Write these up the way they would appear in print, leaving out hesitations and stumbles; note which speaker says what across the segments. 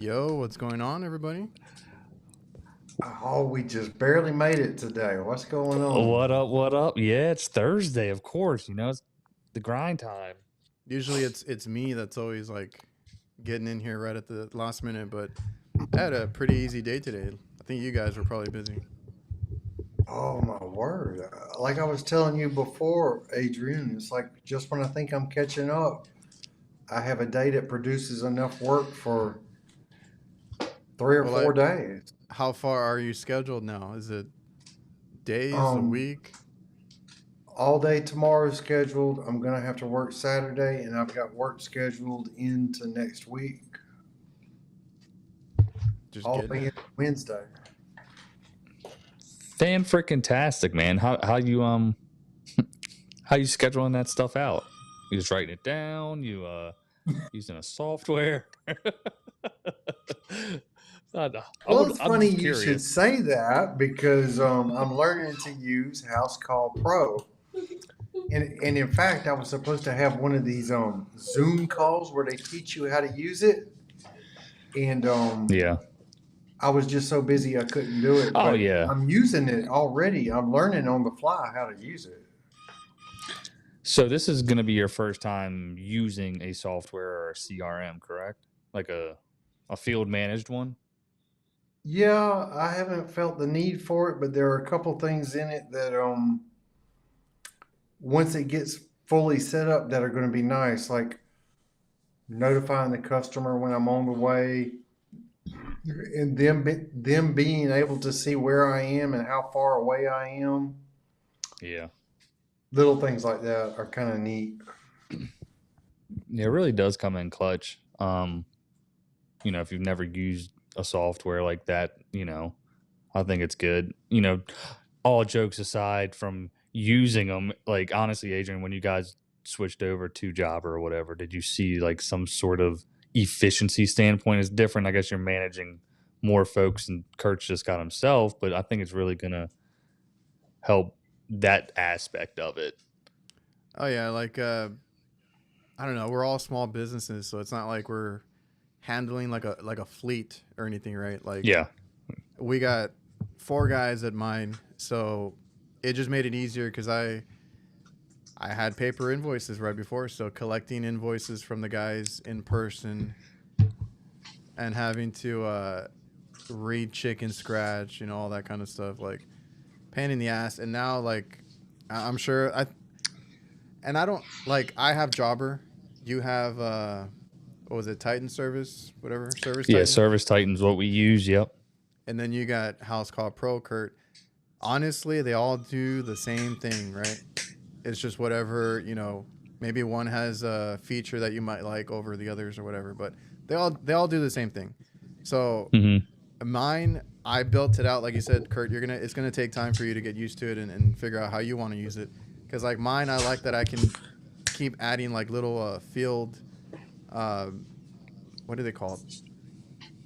Speaker 1: Yo, what's going on, everybody?
Speaker 2: Oh, we just barely made it today. What's going on?
Speaker 3: What up? What up? Yeah, it's Thursday, of course. You know, it's the grind time.
Speaker 1: Usually it's me that's always like getting in here right at the last minute, but I had a pretty easy day today. I think you guys were probably busy.
Speaker 2: Oh my word. Like I was telling you before, Adrian, it's like just when I think I'm catching up, I have a day that produces enough work for 3 or 4 days.
Speaker 1: How far are you scheduled now? Is it days, a
Speaker 2: Um,
Speaker 1: week?
Speaker 2: all day tomorrow is scheduled. I'm gonna have to work Saturday, and I've got work scheduled into next week.
Speaker 1: Just
Speaker 2: All the
Speaker 1: getting
Speaker 2: way
Speaker 1: it.
Speaker 2: into Wednesday.
Speaker 3: Fan freaking tastic, man. How you how you scheduling that stuff out? You just writing it down? You using a software?
Speaker 2: Well, it's funny
Speaker 3: just
Speaker 2: you should
Speaker 3: curious.
Speaker 2: say that because I'm learning to use House Call Pro. And in fact, I was supposed to have one of these Zoom calls where they teach you how to use it. And
Speaker 3: Yeah.
Speaker 2: I was just so busy I couldn't do it.
Speaker 3: Oh
Speaker 2: But
Speaker 3: yeah.
Speaker 2: I'm using it already. I'm learning on the fly how to use it.
Speaker 3: So this is gonna be your first time using a software or a CRM, correct? Like a field managed one?
Speaker 2: Yeah, I haven't felt the need for it, but there are a couple things in it that once it gets fully set up that are going to be nice, like notifying the customer when I'm on the way, and them being able to see where I am and how far away I am.
Speaker 3: Yeah.
Speaker 2: Little things like that are kind of neat.
Speaker 3: Yeah, it really does come in clutch. You know, if you've never used a software like that, you know, I think it's good. You know, all jokes aside from using them, like honestly, Adrian, when you guys switched over to Java or whatever, did you see like some sort of efficiency standpoint is different? I guess you're managing more folks and Kurt's just got himself, but I think it's really gonna help that aspect of it.
Speaker 1: Oh yeah, like I don't know, we're all small businesses, so it's not like we're handling like a fleet or anything, right? Like
Speaker 3: Yeah.
Speaker 1: we got 4 guys at mine, so it just made it easier because I had paper invoices right before, so collecting invoices from the guys in person and having to read chicken scratch, you know, all that kind of stuff, like pain in the ass. And now, like, I'm sure I don't like. I have Jobber. You have what was it? Titan Service, whatever Service.
Speaker 3: Yeah,
Speaker 1: Titan?
Speaker 3: Service Titan's what we use. Yep.
Speaker 1: And then you got House Call Pro, Kurt. Honestly, they all do the same thing, right? It's just whatever, you know, maybe one has a feature that you might like over the others or whatever, but they all do the same thing. So mine, I built it out, like you said, Kurt, it's gonna take time for you to get used to it and figure out how you want to use it. Because like mine, I like that I can keep adding like little field, what are they called?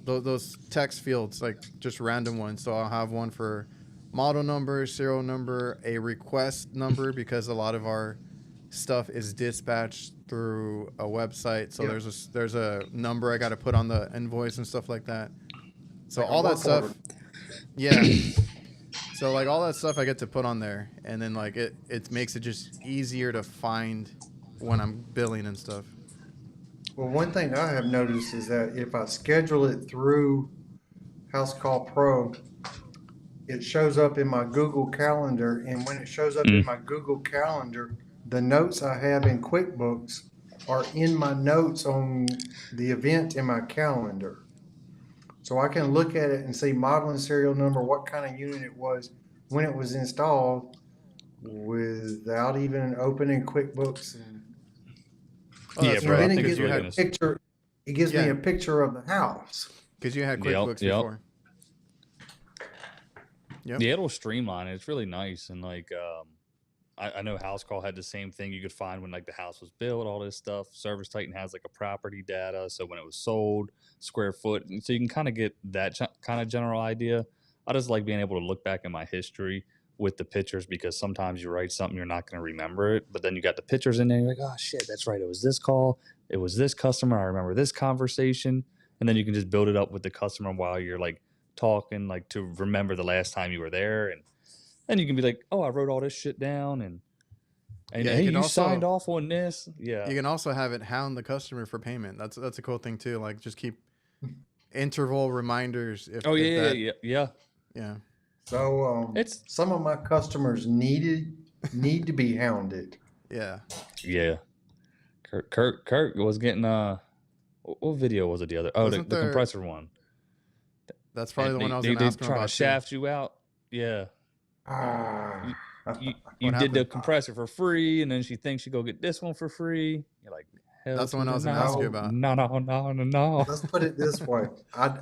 Speaker 1: Those text fields, like just random ones. So I'll have one for model number, serial number, a request number, because a lot of our stuff is dispatched through a website. So there's a number I got to put on the invoice and stuff like that. So like all that stuff, yeah. So like all that stuff I get to put on there, and then like it makes it just easier to find when I'm billing and stuff.
Speaker 2: Well, one thing I have noticed is that if I schedule it through House Call Pro, it shows up in my Google Calendar, and when it shows up in my Google Calendar, the notes I have in QuickBooks are in my notes on the event in my calendar. So I can look at it and see model and serial number, what kind of unit it was, when it was installed, without even opening QuickBooks.
Speaker 3: Yeah, bro. I
Speaker 2: then
Speaker 3: think
Speaker 2: it
Speaker 3: it's
Speaker 2: gives
Speaker 3: really
Speaker 2: a picture. It gives me
Speaker 1: Yeah.
Speaker 2: a picture of the house.
Speaker 1: Because you had
Speaker 3: Yep,
Speaker 1: QuickBooks
Speaker 3: yep.
Speaker 1: before. Yep.
Speaker 3: Yeah, it'll streamline it. It's really nice. And like, I know House Call had the same thing. You could find when like the house was built, all this stuff. Service Titan has like a property data, so when it was sold, square foot, and so you can kind of get that kind of general idea. I just like being able to look back in my history with the pictures because sometimes you write something you're not going to remember it, but then you got the pictures in there. You're like, oh shit, that's right. It was this call. It was this customer. I remember this conversation, and then you can just build it up with the customer while you're like talking, like to remember the last time you were there, and then you can be like, oh, I wrote all this shit down, and
Speaker 1: Yeah,
Speaker 3: hey,
Speaker 1: you can
Speaker 3: you signed
Speaker 1: also
Speaker 3: off on this. Yeah.
Speaker 1: you can also have it hound the customer for payment. That's a cool thing too. Like just keep interval reminders if,
Speaker 3: Oh
Speaker 1: if
Speaker 3: yeah,
Speaker 1: that
Speaker 3: yeah, yeah.
Speaker 1: yeah.
Speaker 2: So
Speaker 3: It's
Speaker 2: some of my customers need to be hounded.
Speaker 1: Yeah.
Speaker 3: yeah. Kurt was getting what video was it the other? Oh,
Speaker 1: Wasn't
Speaker 3: the
Speaker 1: there
Speaker 3: compressor one.
Speaker 1: that's probably
Speaker 3: And
Speaker 1: the one I was
Speaker 3: they
Speaker 1: gonna ask him
Speaker 3: try to
Speaker 1: about too.
Speaker 3: shaft you out. Yeah.
Speaker 2: Ah.
Speaker 3: You
Speaker 1: What
Speaker 3: did the
Speaker 1: happened?
Speaker 3: compressor for free, and then she thinks you go get this one for free. You're like, hell
Speaker 1: That's the
Speaker 3: to
Speaker 1: one I
Speaker 3: the
Speaker 1: was gonna ask you
Speaker 3: no,
Speaker 1: about.
Speaker 3: no.
Speaker 2: Let's put it this way. I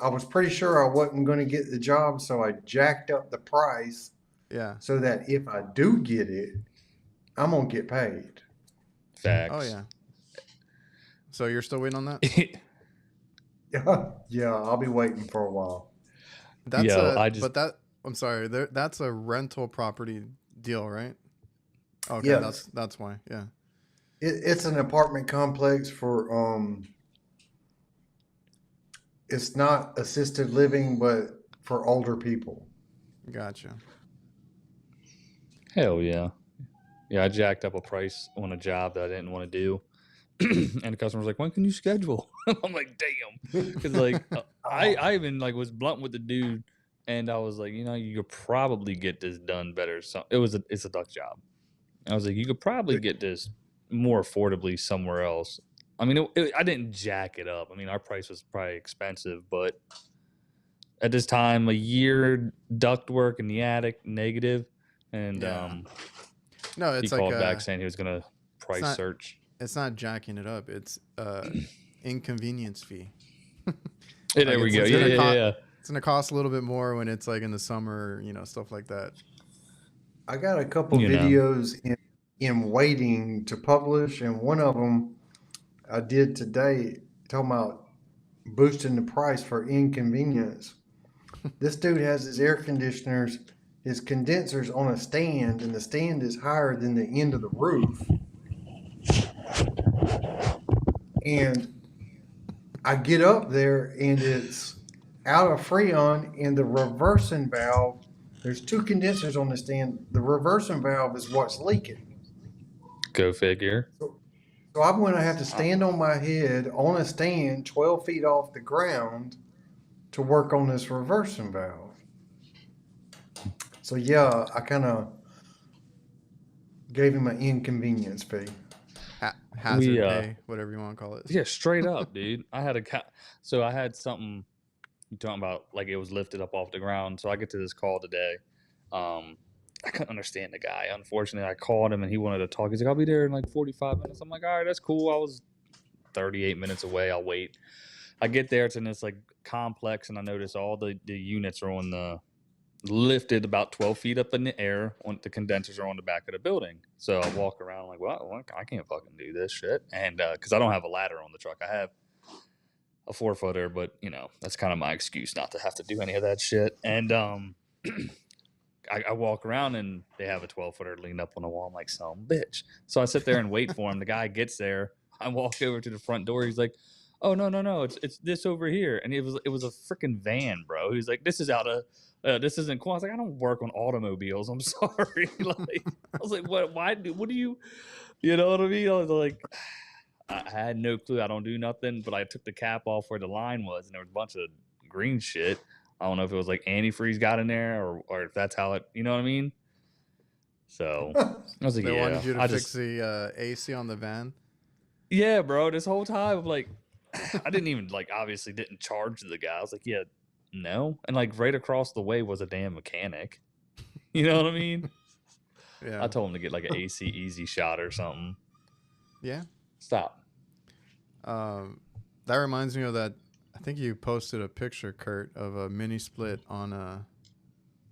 Speaker 2: was pretty sure I wasn't going to get the job, so I jacked up the price
Speaker 1: Yeah.
Speaker 2: so that if I do get it, I'm going to get paid.
Speaker 3: Facts.
Speaker 1: Oh yeah. So you're still waiting on that?
Speaker 2: Yeah, I'll be waiting for a while.
Speaker 1: That's
Speaker 3: Yo,
Speaker 1: a but that I'm sorry, that's a rental property deal, right? Okay,
Speaker 2: Yes.
Speaker 1: that's why. Yeah.
Speaker 2: It's an apartment complex for it's not assisted living, but for older people.
Speaker 1: Gotcha.
Speaker 3: hell yeah. Yeah, I jacked up a price on a job that I didn't want to do. And the customer's like, when can you schedule? I'm like, damn. Because like I even like was blunt with the dude, and I was like, you could probably get this done better. So it's a duck job. I was like, you could probably get this more affordably somewhere else. I mean, I didn't jack it up. I mean, our price was probably expensive, but at this time, a year duct work in the attic, negative, and
Speaker 1: Yeah. No,
Speaker 3: he
Speaker 1: it's like
Speaker 3: called back saying he was gonna price
Speaker 1: not-
Speaker 3: search.
Speaker 1: it's not jacking it up. It's inconvenience fee.
Speaker 3: Hey, there we go.
Speaker 1: It's
Speaker 3: Yeah,
Speaker 1: gonna
Speaker 3: yeah, yeah.
Speaker 1: It's gonna cost a little bit more when it's like in the summer, stuff like that.
Speaker 2: I got a couple
Speaker 3: You know.
Speaker 2: videos in waiting to publish, and one of them I did today talking about boosting the price for inconvenience. This dude has his air conditioners, his condensers on a stand, and the stand is higher than the end of the roof. And I get up there and it's out of Freon, and the reversing valve, there's two condensers on the stand. The reversing valve is what's leaking.
Speaker 3: Go figure.
Speaker 2: So I'm going to have to stand on my head on a stand 12 feet off the ground to work on this reversing valve. So yeah, I kind of gave him an inconvenience fee.
Speaker 1: Hazard pay, whatever you want to call it.
Speaker 3: Yeah, straight up, dude. I had something you talking about, like it was lifted up off the ground. So I get to this call today. I couldn't understand the guy. Unfortunately, I called him and he wanted to talk. He's like, I'll be there in like 45 minutes. I'm like, all right, that's cool. I was 38 minutes away. I'll wait. I get there. It's in this like complex, and I notice all the units are on the lifted about 12 feet up in the air. On the condensers are on the back of the building. So I walk around like, well, I can't fucking do this shit. And because I don't have a ladder on the truck, I have a 4-footer, but that's kind of my excuse not to have to do any of that shit. And I walk around and they have a 12-footer leaned up on the wall. I'm like, son of a bitch. So I sit there and wait for him. The guy gets there. I walk over to the front door. He's like, oh, no. It's this over here. And it was a freaking van, bro. He's like, this is out of, this isn't cool. I was like, I don't work on automobiles. I'm sorry. Like, I was like, what do you, you know what I mean? I was like, I had no clue. I don't do nothing, but I took the cap off where the line was, and there was a bunch of green shit. I don't know if it was like antifreeze got in there or if that's how it, you know what I mean? So I was like,
Speaker 1: They
Speaker 3: yeah.
Speaker 1: wanted you to fix the AC on the van.
Speaker 3: Yeah, bro. This whole time, I'm like, I didn't even obviously didn't charge the guy. I was like, yeah, no. And like right across the way was a damn mechanic. You know what I mean?
Speaker 1: Yeah.
Speaker 3: I told him to get like an AC Easy Shot or something.
Speaker 1: Yeah.
Speaker 3: Stop.
Speaker 1: That reminds me of that. I think you posted a picture, Kurt, of a mini split on a.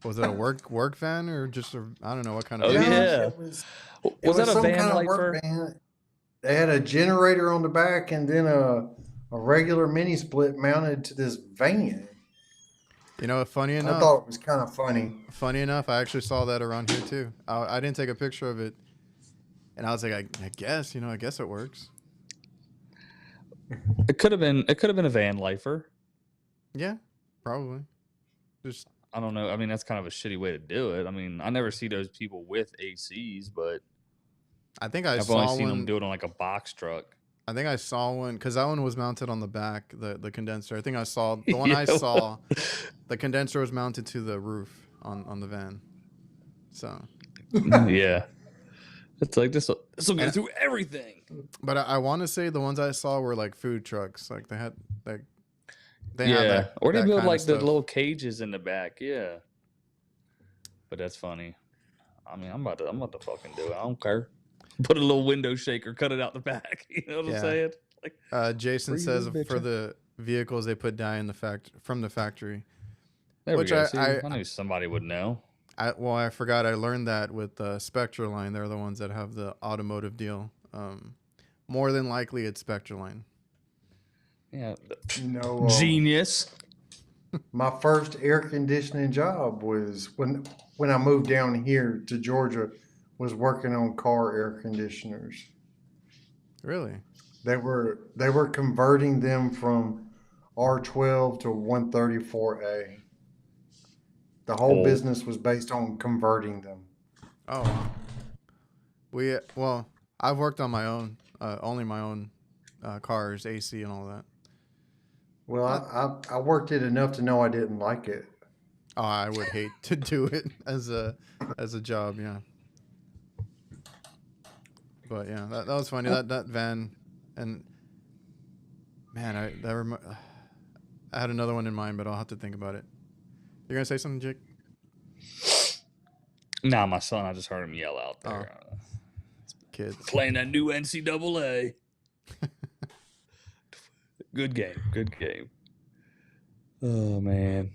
Speaker 1: Was it a work van or just a? I don't know what kind of
Speaker 3: Oh
Speaker 1: van it was.
Speaker 3: yeah,
Speaker 2: It
Speaker 3: was that
Speaker 2: was
Speaker 3: a
Speaker 2: some
Speaker 3: van
Speaker 2: kind of work
Speaker 3: lifer?
Speaker 2: van. They had a generator on the back and then a regular mini split mounted to this van.
Speaker 1: You know, funny
Speaker 2: I
Speaker 1: enough,
Speaker 2: thought it was kind of funny.
Speaker 1: I actually saw that around here too. I didn't take a picture of it, and I was like, I guess, I guess it works.
Speaker 3: It could have been. It could have been a van lifer.
Speaker 1: Yeah, probably. Just
Speaker 3: I don't know. I mean, that's kind of a shitty way to do it. I mean, I never see those people with ACs, but
Speaker 1: I think I
Speaker 3: I've only
Speaker 1: saw
Speaker 3: seen them
Speaker 1: one.
Speaker 3: do it on like a box truck.
Speaker 1: I think I saw one because that one was mounted on the back, the condenser. I think I saw the one I
Speaker 3: Yeah.
Speaker 1: saw. The condenser was mounted to the roof on the van. So,
Speaker 3: Yeah, it's like this. This will go
Speaker 1: And-
Speaker 3: through everything.
Speaker 1: but I want to say the ones I saw were like food trucks. Like they had like they
Speaker 3: Yeah,
Speaker 1: have that.
Speaker 3: or they
Speaker 1: that
Speaker 3: build
Speaker 1: kind of
Speaker 3: like the
Speaker 1: stuff.
Speaker 3: little cages in the back. Yeah, but that's funny. I mean, I'm about to fucking do it. I don't care. Put a little window shaker, cut it out the back. You know what I'm
Speaker 1: Yeah.
Speaker 3: saying? Like,
Speaker 1: Jason
Speaker 3: Freeze
Speaker 1: says
Speaker 3: this bitch
Speaker 1: for
Speaker 3: up.
Speaker 1: the vehicles they put dye in the from the factory.
Speaker 3: there
Speaker 1: Which
Speaker 3: we go.
Speaker 1: I-
Speaker 3: See,
Speaker 1: I-
Speaker 3: I knew somebody would know.
Speaker 1: I forgot I learned that with Spectra Line. They're the ones that have the automotive deal. More than likely it's Spectra Line.
Speaker 3: Yeah,
Speaker 2: You know,
Speaker 3: genius.
Speaker 2: my first air conditioning job was when I moved down here to Georgia, was working on car air conditioners.
Speaker 1: Really?
Speaker 2: They were converting them from R12 to 134A. The whole
Speaker 3: Oh.
Speaker 2: business was based on converting them.
Speaker 1: Oh, wow. I've worked on my own, only my own cars, AC and all that.
Speaker 2: Well, I worked it enough to know I didn't like it.
Speaker 1: Oh, I would hate to do it as a job, yeah. But yeah, that was funny. That van, and man, I had another one in mind, but I'll have to think about it. You're gonna say something, Jake?
Speaker 3: Nah, my son. I just heard him yell out there.
Speaker 1: Kids.
Speaker 3: Playing that new NCAA. Good game. Good game. Oh man.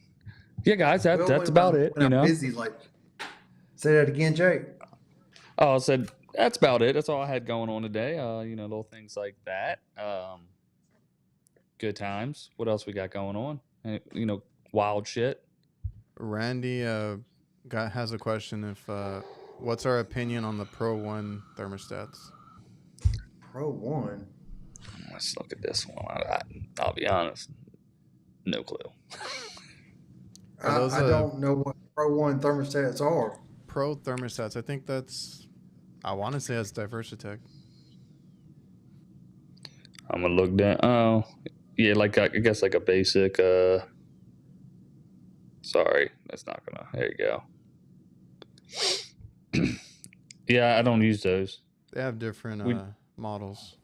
Speaker 3: Yeah, guys, that's
Speaker 2: When
Speaker 3: about
Speaker 2: I'm-
Speaker 3: it.
Speaker 2: when
Speaker 3: You
Speaker 2: I'm
Speaker 3: know.
Speaker 2: busy, like, say that again, Jake.
Speaker 3: Oh, I said that's about it. That's all I had going on today. Little things like that. Good times. What else we got going on? Wild shit.
Speaker 1: Randy has a question. If what's our opinion on the Pro One thermostats?
Speaker 2: Pro One.
Speaker 3: Let's look at this one. I'll be honest. No clue.
Speaker 1: Are those,
Speaker 2: I don't know what Pro One thermostats are.
Speaker 1: Pro thermostats. I think I want to say that's Diversitech.
Speaker 3: I'm gonna look down. Oh, yeah, like I guess like a basic. Sorry, that's not gonna. There you go. Yeah, I don't use those.
Speaker 1: They have different models.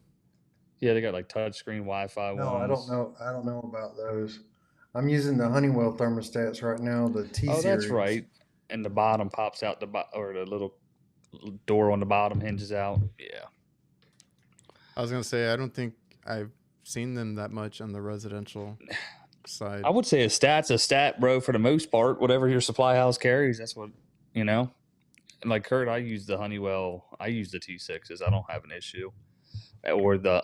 Speaker 3: Yeah, they got like touchscreen Wi-Fi
Speaker 2: No,
Speaker 3: ones.
Speaker 2: I don't know. I don't know about those. I'm using the Honeywell thermostats right now, the T
Speaker 3: Oh,
Speaker 2: series.
Speaker 3: that's right. And the bottom pops out or the little door on the bottom hinges out. Yeah.
Speaker 1: I was gonna say I don't think I've seen them that much on the residential side.
Speaker 3: I would say a stat's a stat, bro, for the most part. Whatever your supply house carries, that's what, And like Kurt, I use the Honeywell. I use the T6s. I don't have an issue. Or the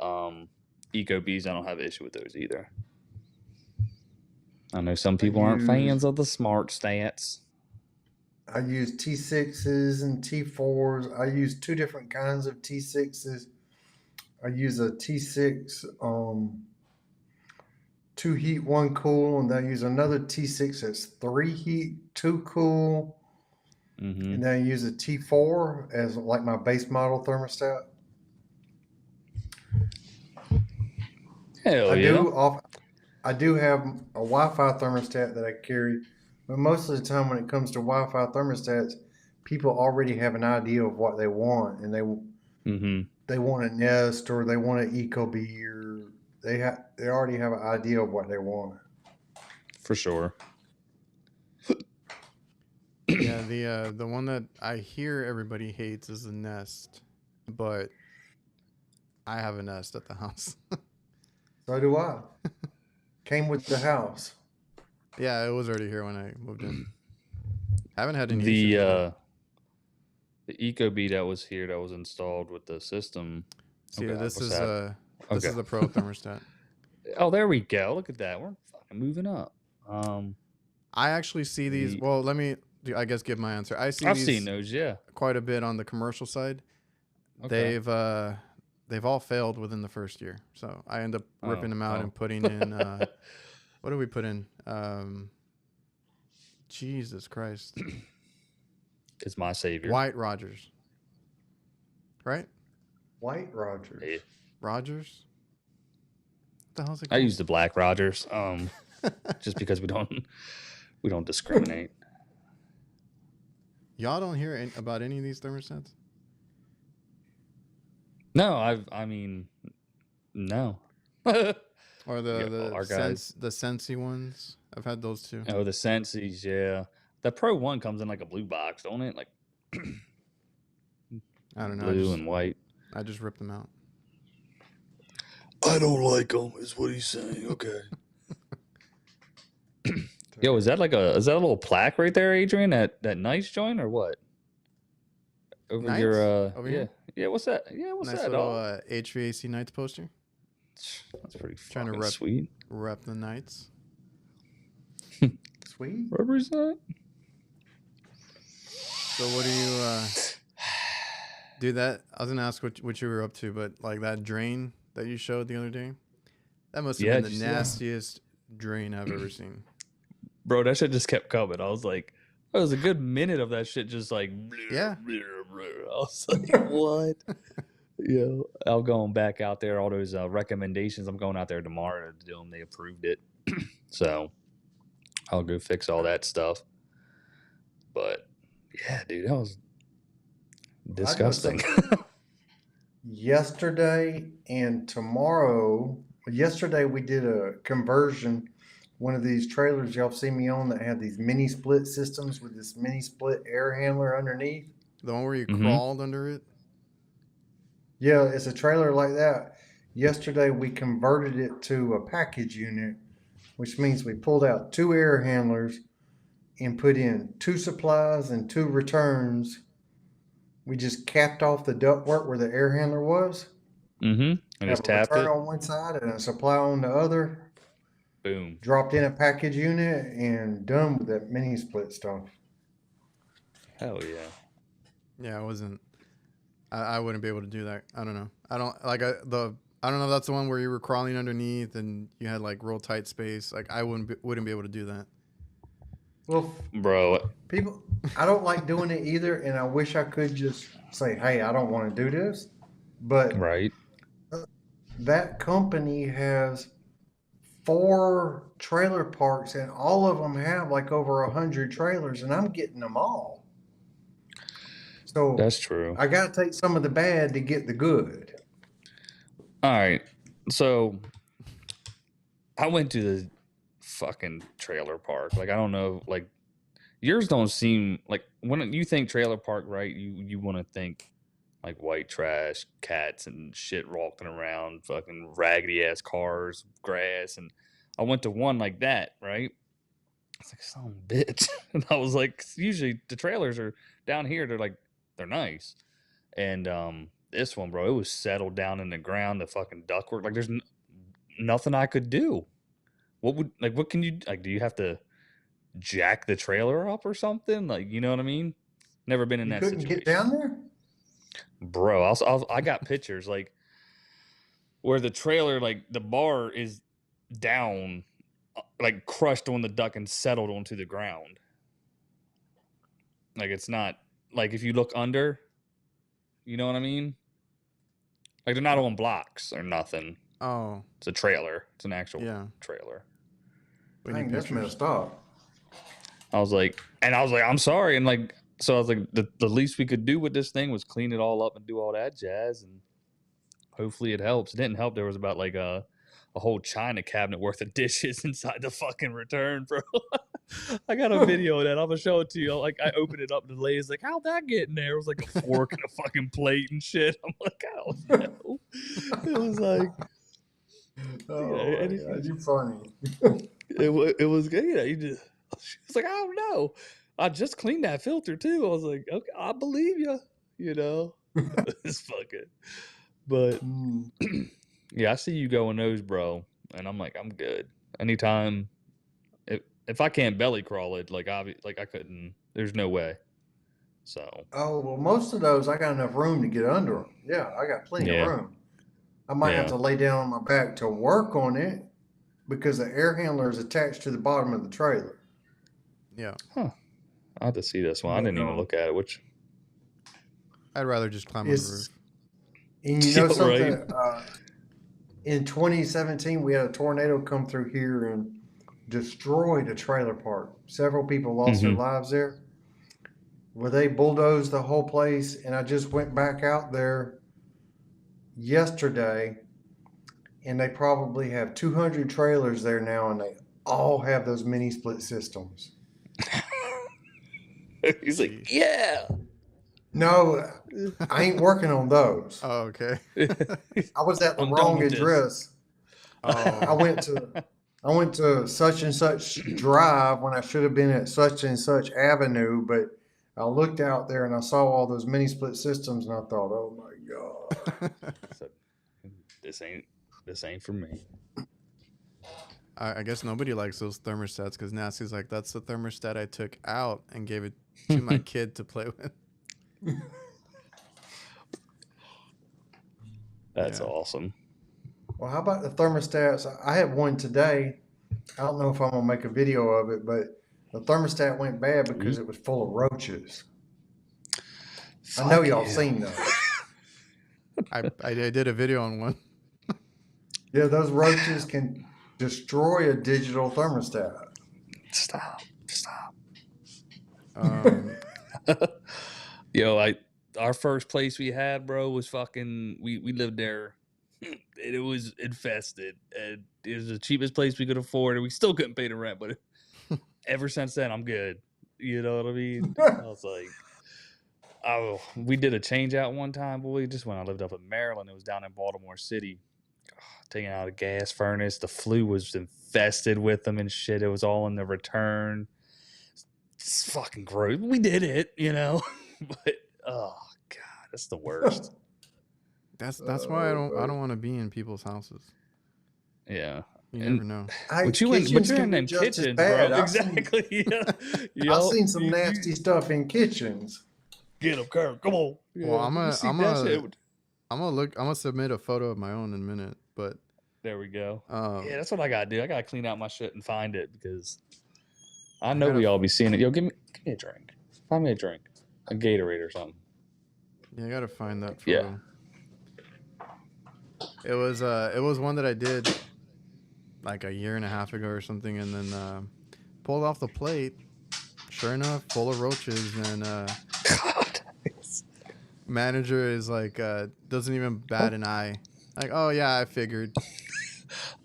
Speaker 3: Ecobs. I don't have an issue with those either. I know some people aren't fans of the smart stats.
Speaker 2: I use T6s and T4s. I use two different kinds of T6s. I use a T6 2 heat, 1 cool, and then I use another T6 that's 3 heat, 2 cool.
Speaker 3: Mm-hmm.
Speaker 2: And then I use a T4 as like my base model thermostat.
Speaker 3: Hell
Speaker 2: I do have a Wi-Fi thermostat that I carry, but most of the time when it comes to Wi-Fi thermostats, people already have an idea of what they want, and they want a Nest or they want an Ecobee, or they already have an idea of what they want.
Speaker 3: For sure.
Speaker 1: Yeah, the one that I hear everybody hates is the Nest, but I have a Nest at the house.
Speaker 2: So do I. Came with the house.
Speaker 1: Yeah, it was already here when I moved in. Haven't had any issues
Speaker 3: The
Speaker 1: with it.
Speaker 3: the Ecobee that was here that was installed with the system.
Speaker 1: See,
Speaker 3: Okay,
Speaker 1: this
Speaker 3: what's
Speaker 1: is
Speaker 3: that?
Speaker 1: this
Speaker 3: Okay.
Speaker 1: is a pro thermostat.
Speaker 3: Oh, there we go. Look at that. We're fucking moving up.
Speaker 1: I actually see these.
Speaker 3: The-
Speaker 1: Well, let me, I guess, give my answer. I see
Speaker 3: I've
Speaker 1: these
Speaker 3: seen those. Yeah.
Speaker 1: quite a bit on the commercial side.
Speaker 3: Okay.
Speaker 1: They've all failed within the first year, so I end up ripping them out and putting in. What do we put in? Jesus Christ.
Speaker 3: It's my savior.
Speaker 1: White Rogers. Right?
Speaker 2: White Rogers.
Speaker 3: Yeah.
Speaker 1: Rogers? What the hell's it
Speaker 3: I
Speaker 1: called?
Speaker 3: use the Black Rogers, just because we don't discriminate.
Speaker 1: Y'all don't hear about any of these thermostats?
Speaker 3: No, I mean, no.
Speaker 1: Or
Speaker 3: Our guys.
Speaker 1: the Sensi ones? I've had those too.
Speaker 3: Oh, the Sensi's, yeah. The Pro One comes in like a blue box, don't it? Like
Speaker 1: I don't know.
Speaker 3: blue and white.
Speaker 1: I just ripped them out.
Speaker 3: I don't like them, is what he's saying. Okay. Yo, is that a little plaque right there, Adrian? That Knights joint or what? Over
Speaker 1: Knights?
Speaker 3: your
Speaker 1: Over
Speaker 3: yeah.
Speaker 1: here?
Speaker 3: Yeah, what's that? Yeah, what's
Speaker 1: Nice
Speaker 3: that?
Speaker 1: little
Speaker 3: Dog?
Speaker 1: HVAC Knights poster.
Speaker 3: That's pretty
Speaker 1: Trying to
Speaker 3: fucking
Speaker 1: rep-
Speaker 3: sweet.
Speaker 1: Rep the Knights.
Speaker 2: Sweet.
Speaker 3: Represent.
Speaker 1: So what do you do that? I was gonna ask what you were up to, but like that drain that you showed the other day, that must have
Speaker 3: Yeah,
Speaker 1: been
Speaker 3: did
Speaker 1: the
Speaker 3: you see that?
Speaker 1: nastiest drain I've ever seen.
Speaker 3: Bro, that shit just kept coming. I was like, it was a good minute of that shit just like,
Speaker 1: Yeah.
Speaker 3: I was like, what? Yeah, I'm going back out there. All those recommendations, I'm going out there tomorrow to do them. They approved it. So I'll go fix all that stuff. But yeah, dude, that was disgusting.
Speaker 2: Yesterday and tomorrow. Yesterday we did a conversion. One of these trailers y'all see me on that had these mini split systems with this mini split air handler underneath.
Speaker 1: The one where you
Speaker 3: Mhm.
Speaker 1: crawled under it.
Speaker 2: Yeah, it's a trailer like that. Yesterday we converted it to a package unit, which means we pulled out 2 air handlers and put in 2 supplies and 2 returns. We just capped off the ductwork where the air handler was.
Speaker 3: Mm-hmm. And
Speaker 2: Have
Speaker 3: just
Speaker 2: a
Speaker 3: tapped
Speaker 2: return
Speaker 3: it.
Speaker 2: on one side and a supply on the other.
Speaker 3: Boom.
Speaker 2: Dropped in a package unit and done with that mini split stuff.
Speaker 3: Hell yeah.
Speaker 1: Yeah, I wasn't. I wouldn't be able to do that. I don't know. I don't like I don't know if that's the one where you were crawling underneath and you had like real tight space. Like I wouldn't be able to do that.
Speaker 2: Well,
Speaker 3: Bro,
Speaker 2: people, I don't like doing it either, and I wish I could just say, "Hey, I don't want to do this," but
Speaker 3: right?
Speaker 2: that company has 4 trailer parks, and all of them have like over 100 trailers, and I'm getting them all. So
Speaker 3: That's true.
Speaker 2: I got to take some of the bad to get the good.
Speaker 3: All right. So I went to the fucking trailer park. Like, I don't know, like yours don't seem like when you think trailer park, right? You want to think like white trash, cats and shit walking around, fucking raggedy ass cars, grass. And I went to one like that, right? I was like, son of a bitch. And I was like, usually the trailers are down here, they're nice. And this one, bro, it was settled down in the ground, the fucking ductwork. Like there's nothing I could do. What can you, like, do you have to jack the trailer up or something? Like, you know what I mean? Never been in
Speaker 2: You
Speaker 3: that
Speaker 2: couldn't
Speaker 3: situation.
Speaker 2: get down there?
Speaker 3: Bro, I got pictures like where the trailer, like the bar is down, like crushed on the duct and settled onto the ground. Like it's not, like if you look under, you know what I mean? Like they're not on blocks or nothing.
Speaker 1: Oh,
Speaker 3: It's a trailer. It's an actual
Speaker 1: yeah.
Speaker 3: trailer.
Speaker 1: We
Speaker 2: Dang,
Speaker 1: need
Speaker 2: that's
Speaker 1: pictures.
Speaker 2: messed up.
Speaker 3: I was like, I'm sorry. And like, so I was like, the least we could do with this thing was clean it all up and do all that jazz. And hopefully it helps. It didn't help. There was about like a whole china cabinet worth of dishes inside the fucking return, bro. I got a video of that. I'm gonna show it to you. Like I opened it up, the lady's like, "How'd that get in there?" It was like a fork and a fucking plate and shit. I'm like, "I don't know." It was like,
Speaker 2: Oh my
Speaker 3: and
Speaker 2: God, you funny.
Speaker 3: it was good. You know, she was like, I don't know. I just cleaned that filter too. I was like, okay, I believe you. You know, it's fucking. But
Speaker 2: Mm.
Speaker 3: yeah, I see you going those, bro, and I'm like, I'm good. Anytime, if I can't belly crawl it, like I couldn't. There's no way. So
Speaker 2: Oh, well, most of those, I got enough room to get under them. Yeah, I got plenty of
Speaker 3: yeah,
Speaker 2: room. I might have
Speaker 3: yeah,
Speaker 2: to lay down on my back to work on it because the air handler is attached to the bottom of the trailer.
Speaker 1: Yeah.
Speaker 3: huh. I have to see this one. I
Speaker 2: But
Speaker 3: didn't even look at it. Which
Speaker 1: I'd rather just climb on the
Speaker 2: it's,
Speaker 1: roof.
Speaker 2: and you know
Speaker 3: yeah, right.
Speaker 2: something, in 2017, we had a tornado come through here and destroyed a trailer park. Several people lost their
Speaker 3: Mm-hmm.
Speaker 2: lives there. Where they bulldozed the whole place, and I just went back out there yesterday, and they probably have 200 trailers there now, and they all have those mini split systems.
Speaker 3: He's like,
Speaker 1: Jeez.
Speaker 3: yeah.
Speaker 2: No, I ain't working on those.
Speaker 1: Oh, okay.
Speaker 2: I was at the
Speaker 3: I'm done
Speaker 2: wrong
Speaker 3: with this.
Speaker 2: address. I
Speaker 1: Oh,
Speaker 2: went to such and such drive when I should have been at such and such avenue, but I looked out there and I saw all those mini split systems, and I thought, oh my God.
Speaker 3: So, this ain't for me.
Speaker 1: I guess nobody likes those thermostats because Nasty's like, that's the thermostat I took out and gave it to my kid to play with.
Speaker 3: That's
Speaker 1: Yeah.
Speaker 3: awesome.
Speaker 2: Well, how about the thermostats? I have one today. I don't know if I'm gonna make a video of it, but the thermostat went bad because it was full of roaches. I know
Speaker 3: Fuck
Speaker 2: y'all
Speaker 3: yeah.
Speaker 2: seen those.
Speaker 1: I did a video on one.
Speaker 2: Yeah, those roaches can destroy a digital thermostat.
Speaker 3: Stop. Yo, our first place we had, bro, was fucking. We lived there. And it was infested, and it was the cheapest place we could afford, and we still couldn't pay the rent. But ever since then, I'm good. You know what I mean? I was like, oh, we did a change out one time, boy. Just when I lived up in Maryland, it was down in Baltimore City. Taking out a gas furnace, the flue was infested with them and shit. It was all in the return. It's fucking gross. We did it, you know, but oh god, that's the worst.
Speaker 1: That's why I don't want to be in people's houses.
Speaker 3: Yeah.
Speaker 1: You
Speaker 3: And
Speaker 1: never know.
Speaker 3: But you're
Speaker 2: Kitchens
Speaker 3: in
Speaker 2: can be
Speaker 3: them
Speaker 2: just as
Speaker 3: kitchens,
Speaker 2: bad.
Speaker 3: bro. Exactly. Yeah.
Speaker 2: I've seen some nasty stuff in kitchens.
Speaker 3: Get him, Kurt. Come on. Yeah,
Speaker 1: Well, I'm
Speaker 3: shit.
Speaker 1: gonna submit a photo of my own in a minute, but
Speaker 3: There we go.
Speaker 1: um,
Speaker 3: Yeah, that's what I gotta do. I gotta clean out my shit and find it because I
Speaker 1: I
Speaker 3: know
Speaker 1: gotta-
Speaker 3: we all be seeing it. Yo, give me a drink. Find me a drink, a Gatorade or something.
Speaker 1: yeah, I gotta find that
Speaker 3: Yeah.
Speaker 1: photo. It was one that I did like a year and a half ago or something, and then pulled off the plate. Sure enough, full of roaches, and
Speaker 3: God.
Speaker 1: manager is like doesn't even bat an eye. Like, oh yeah, I figured.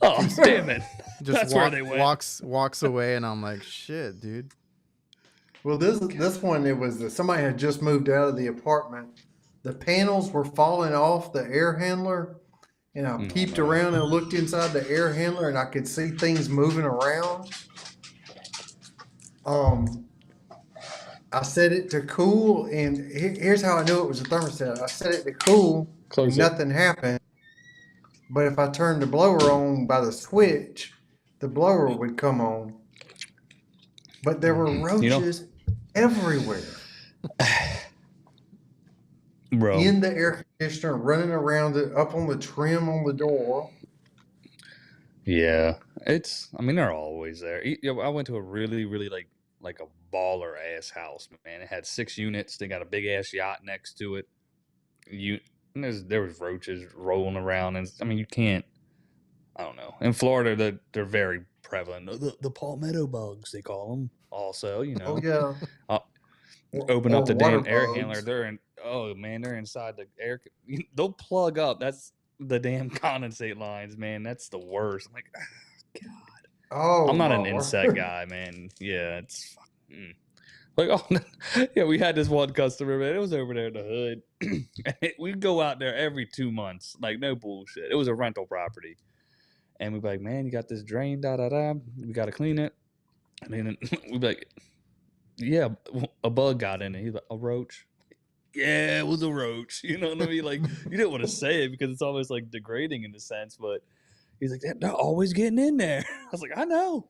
Speaker 3: Oh, damn it.
Speaker 1: Just
Speaker 3: That's where they went.
Speaker 1: walks away, and I'm like, shit, dude.
Speaker 2: Well, this one, it was somebody had just moved out of the apartment. The panels were falling off the air handler, and I peeped
Speaker 3: man.
Speaker 2: around and looked inside the air handler, and I could see things moving around. I set it to cool, and here's how I knew it was a thermostat. I set it to cool,
Speaker 3: Close
Speaker 2: and
Speaker 3: it.
Speaker 2: nothing happened. But if I turned the blower on by the switch, the blower would come on. But there were roaches everywhere.
Speaker 3: Bro.
Speaker 2: In the air conditioner, running around it, up on the trim on the door.
Speaker 3: Yeah. They're always there. I went to a really, really like a baller ass house, man. It had 6 units. They got a big ass yacht next to it. There was roaches rolling around, and you can't. I don't know. In Florida, they're very prevalent. The palmetto bugs, they call them. Also, you know.
Speaker 2: Oh yeah.
Speaker 3: Open up the
Speaker 2: water
Speaker 3: damn air
Speaker 2: bugs.
Speaker 3: handler. They're inside the air. They'll plug up. That's the damn condensate lines, man. That's the worst. I'm like, God.
Speaker 2: Oh,
Speaker 3: I'm not an
Speaker 2: Lord.
Speaker 3: insect guy, man. Yeah, it's like, oh yeah, we had this one customer, man. It was over there in the hood. We'd go out there every 2 months, like no bullshit. It was a rental property, And we'd be like, man, you got this drain, da da da. We got to clean it. And then we'd be like, yeah, a bug got in it. He's like, a roach. Yeah, it was a roach. You know what I mean? Like, you didn't want to say it because it's almost like degrading in a sense, but he's like, they're always getting in there. I was like, I know.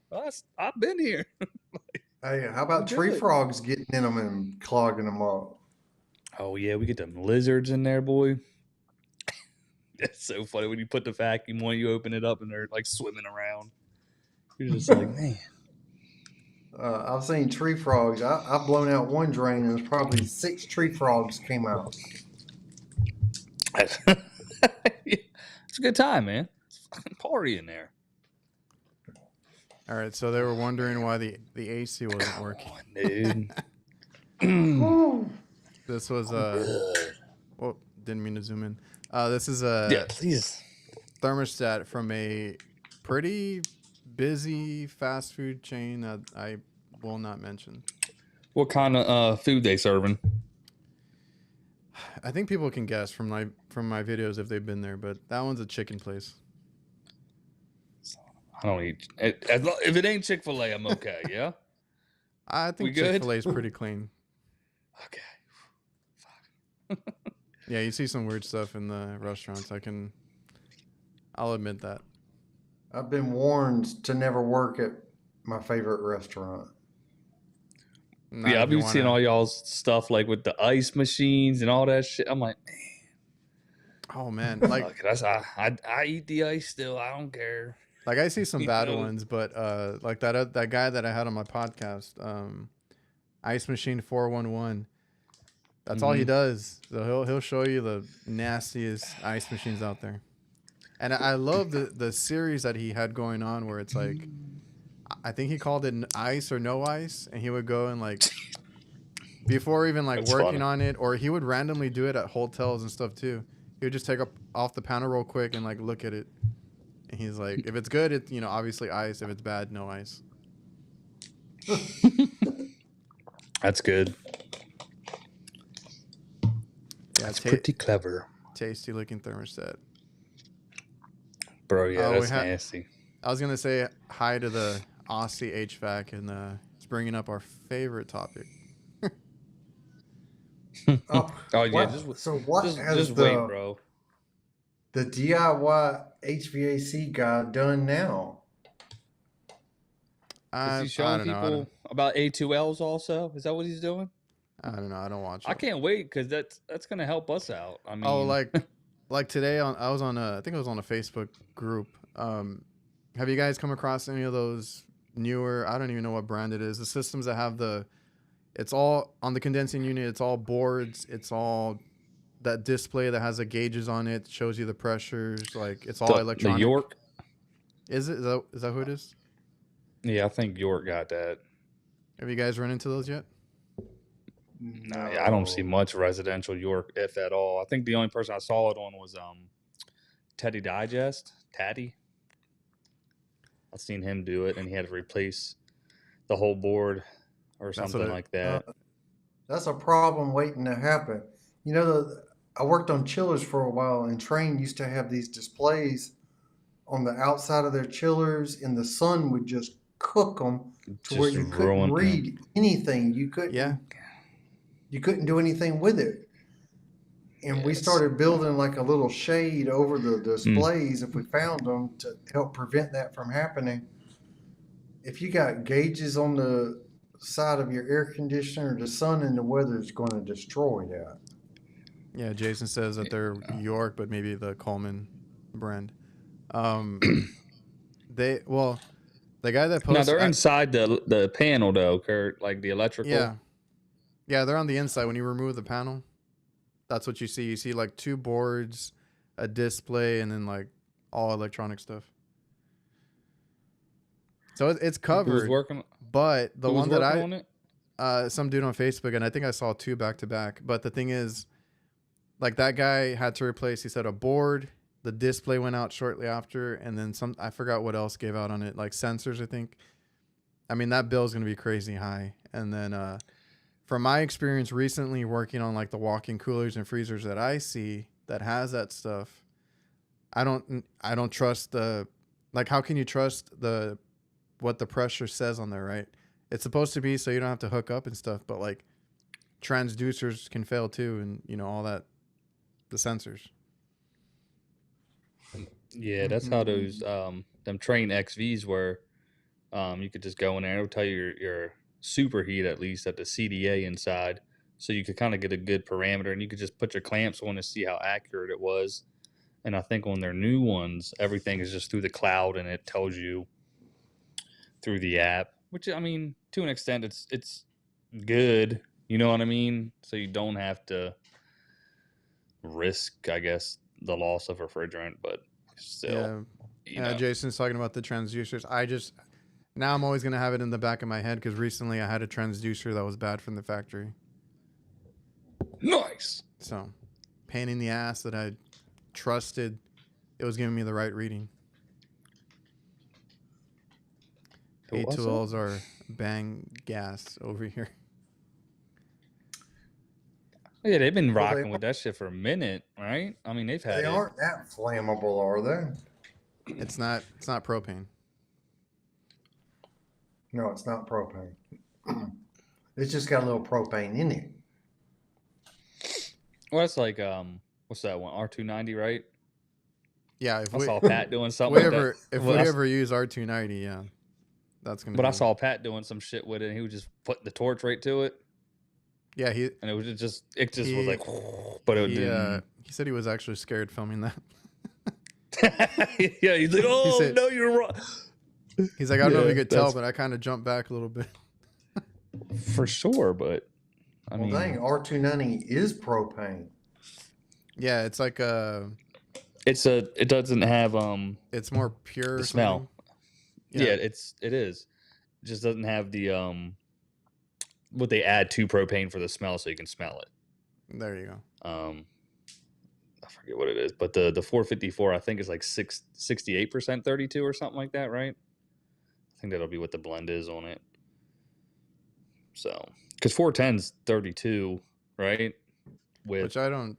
Speaker 3: I've been here.
Speaker 2: Hey, how about
Speaker 3: Do
Speaker 2: tree
Speaker 3: it.
Speaker 2: frogs getting in them and clogging them up?
Speaker 3: Oh, yeah, we get them lizards in there, boy. That's so funny. When you put the vacuum on, you open it up and they're like swimming around. You're just like, man.
Speaker 2: I've seen tree frogs. I've blown out one drain and there's probably 6 tree frogs came out.
Speaker 3: It's a good time, man. It's a fucking party in there.
Speaker 1: All right, so they were wondering why the AC wasn't working.
Speaker 3: Dude.
Speaker 1: This was
Speaker 3: Good.
Speaker 1: well, didn't mean to zoom in. This is
Speaker 3: Yeah,
Speaker 1: a
Speaker 3: please.
Speaker 1: thermostat from a pretty busy fast food chain that I will not mention.
Speaker 3: What kind of food they serving?
Speaker 1: I think people can guess from my videos if they've been there, but that one's a chicken place.
Speaker 3: I don't eat. If it ain't Chick-fil-A, I'm okay. Yeah.
Speaker 1: I
Speaker 3: We
Speaker 1: think
Speaker 3: good?
Speaker 1: Chick-fil-A is pretty clean.
Speaker 3: Okay.
Speaker 1: Yeah, you see some weird stuff in the restaurants. I'll admit that.
Speaker 2: I've been warned to never work at my favorite restaurant.
Speaker 1: Not
Speaker 3: Yeah,
Speaker 1: if
Speaker 3: I've
Speaker 1: you
Speaker 3: been seeing
Speaker 1: wanna-
Speaker 3: all y'all's stuff like with the ice machines and all that shit. I'm like, man,
Speaker 1: Oh man, like
Speaker 3: fuck it. I eat the ice still. I don't care.
Speaker 1: I see some
Speaker 3: You
Speaker 1: bad
Speaker 3: know?
Speaker 1: ones, but like that guy that I had on my podcast, Ice Machine 411. That's all he does. So he'll show you the nastiest ice machines out there. And I love the series that he had going on where it's like, I think he called it ice or no ice, and he would go and like before even like
Speaker 3: That's
Speaker 1: working
Speaker 3: funny.
Speaker 1: on it, or he would randomly do it at hotels and stuff too. He would just take up off the panel real quick and like look at it. And he's like, if it's good, it's obviously ice. If it's bad, no ice.
Speaker 3: That's good.
Speaker 1: Yeah,
Speaker 3: That's pretty clever,
Speaker 1: tasty looking thermostat.
Speaker 3: bro. Yeah,
Speaker 1: Oh, we
Speaker 3: that's
Speaker 1: ha-
Speaker 3: nasty.
Speaker 1: I was gonna say hi to the Aussie HVAC, and it's bringing up our favorite topic.
Speaker 2: Oh,
Speaker 3: Oh yeah,
Speaker 2: what? So what has
Speaker 3: just
Speaker 2: the
Speaker 3: wait, bro.
Speaker 2: the DIY HVAC guy done now?
Speaker 3: Is he
Speaker 1: I
Speaker 3: showing
Speaker 1: don't know.
Speaker 3: people about A2Ls also? Is that what he's doing?
Speaker 1: I don't know. I don't watch.
Speaker 3: I
Speaker 1: it.
Speaker 3: can't wait because that's gonna help us out. I mean,
Speaker 1: Oh, like today I was on I think it was on a Facebook group. Have you guys come across any of those newer? I don't even know what brand it is. The systems that have it's all on the condensing unit. It's all boards. It's all that display that has the gauges on it. Shows you the pressures. Like it's all
Speaker 3: the
Speaker 1: electronic.
Speaker 3: York.
Speaker 1: Is it? Is that who it is?
Speaker 3: Yeah, I think York got that.
Speaker 1: Have you guys run into those yet?
Speaker 3: No, yeah, I don't see much residential York, if at all. I think the only person I saw it on was Teddy Digest, Taddy. I've seen him do it, and he had to replace the whole board or something like that.
Speaker 2: That's a problem waiting to happen. I worked on chillers for a while, and Train used to have these displays on the outside of their chillers, and the sun would just cook them to where you couldn't read anything. You couldn't.
Speaker 1: Yeah.
Speaker 2: You couldn't do anything with it. And we started building like a little shade over the displays if we found them to help prevent that from happening. If you got gauges on the side of your air conditioner, the sun and the weather is going to destroy that.
Speaker 1: Yeah, Jason says that they're York, but maybe the Coleman brand. The guy that posted.
Speaker 3: No, they're inside the panel though, Kurt. Like the electrical.
Speaker 1: Yeah, they're on the inside. When you remove the panel, that's what you see. You see like 2 boards, a display, and then like all electronic stuff. So it's covered.
Speaker 3: Who's working?
Speaker 1: But the one that
Speaker 3: on it?
Speaker 1: some dude on Facebook, and I think I saw 2 back to back. But the thing is, like that guy had to replace. He said a board. The display went out shortly after, and then I forgot what else gave out on it, like sensors, I think. I mean, that bill's gonna be crazy high. And then from my experience recently working on like the walk-in coolers and freezers that I see that has that stuff, I don't trust the Like, how can you trust what the pressure says on there, right? It's supposed to be so you don't have to hook up and stuff, but like transducers can fail too, and all that, the sensors.
Speaker 3: Yeah, that's how those them train XVs were. You could just go in there, it'll tell you your superheat at least at the CDA inside, so you could kind of get a good parameter, and you could just put your clamps on to see how accurate it was. And I think on their new ones, everything is just through the cloud, and it tells you through the app. Which, I mean, to an extent, it's good. You know what I mean? So you don't have to risk, I guess, the loss of refrigerant, but still,
Speaker 1: Jason's talking about the transducers. Now I'm always gonna have it in the back of my head because recently I had a transducer that was bad from the factory.
Speaker 3: Nice.
Speaker 1: So, pain in the ass that I trusted it was giving me the right reading. A-Tools are bang gas over here.
Speaker 3: Yeah, they've been rocking with that shit for a minute, right? I mean, they've had
Speaker 2: They aren't that flammable, are they?
Speaker 1: It's not propane.
Speaker 2: No, it's not propane. It's just got a little propane in it.
Speaker 3: Well, it's like what's that one? R290, right?
Speaker 1: Yeah,
Speaker 3: I saw Pat doing something.
Speaker 1: If we ever use R290, yeah, that's gonna.
Speaker 3: But I saw Pat doing some shit with it, and he was just putting the torch right to it.
Speaker 1: Yeah,
Speaker 3: and it was just was like, but it didn't.
Speaker 1: He said he was actually scared filming that.
Speaker 3: Yeah, he's like, oh no, you're wrong.
Speaker 1: He's like, I don't know if you could tell, but I kind of jumped back a little bit.
Speaker 3: For sure, but I mean,
Speaker 2: dang, R290 is propane.
Speaker 1: Yeah, it's like
Speaker 3: it doesn't have
Speaker 1: it's more pure
Speaker 3: the smell. Yeah, it is. It just doesn't have the what they add to propane for the smell, so you can smell it.
Speaker 1: There you go.
Speaker 3: I forget what it is, but the 454 I think is like 68% 32 or something like that, right? I think that'll be what the blend is on it. So, because 410's 32, right?
Speaker 1: Which I don't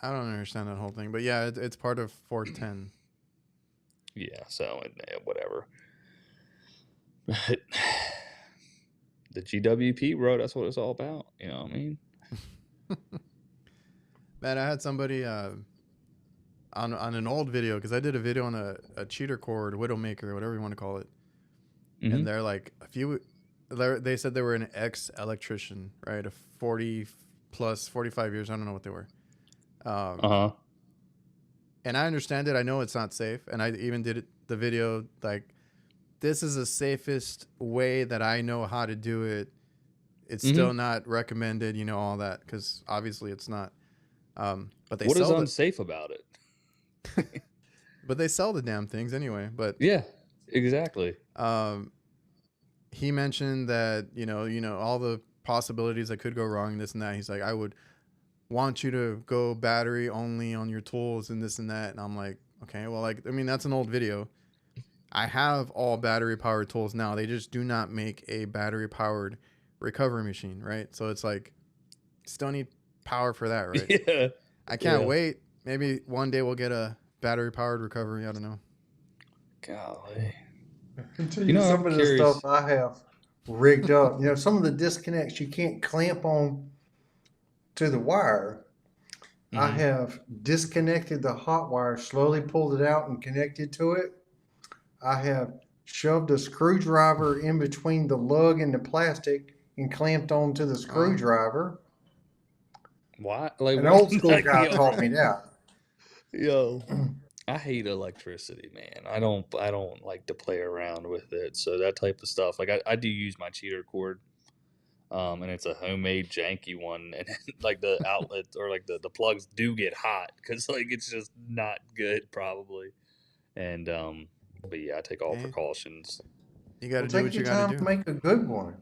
Speaker 1: understand that whole thing, but yeah, it's part of 410.
Speaker 3: Yeah, so whatever. The GWP, bro, that's what it's all about. You know what I mean?
Speaker 1: Man, I had somebody on an old video, because I did a video on a cheater cord, Widowmaker, whatever you want to call it. Mm-hmm. And they're like, they said they were an ex-electrician, right? A 40 plus 45 years. I don't know what they were. And I understand it. I know it's not safe. And I even did the video like, this is the safest way that I know how to do it. It's still not recommended, all that, because obviously it's not. But
Speaker 3: what is unsafe about it?
Speaker 1: But they sell the damn things anyway. But
Speaker 3: yeah, exactly.
Speaker 1: He mentioned that all the possibilities that could go wrong, this and that. He's like, I would want you to go battery only on your tools and this and that. And I'm like, okay, well, that's an old video. I have all battery powered tools now. They just do not make a battery powered recovery machine, right? So it's like, still need power for that, right?
Speaker 3: Yeah.
Speaker 1: I can't wait. Maybe one day we'll get a battery powered recovery. I don't know.
Speaker 3: Golly.
Speaker 2: Some of the stuff I have rigged up. Some of the disconnects you can't clamp on to the wire. I have disconnected the hot wire, slowly pulled it out and connected to it. I have shoved a screwdriver in between the lug and the plastic and clamped onto the screwdriver.
Speaker 3: What?
Speaker 2: An old school guy taught me that.
Speaker 3: Yo, I hate electricity, man. I don't like to play around with it. So that type of stuff, like I do use my cheater cord, and it's a homemade janky one, and like the outlets or like the plugs do get hot because like it's just not good probably, and but yeah, I take all precautions.
Speaker 1: You got to do what you got to do.
Speaker 2: Make a good one.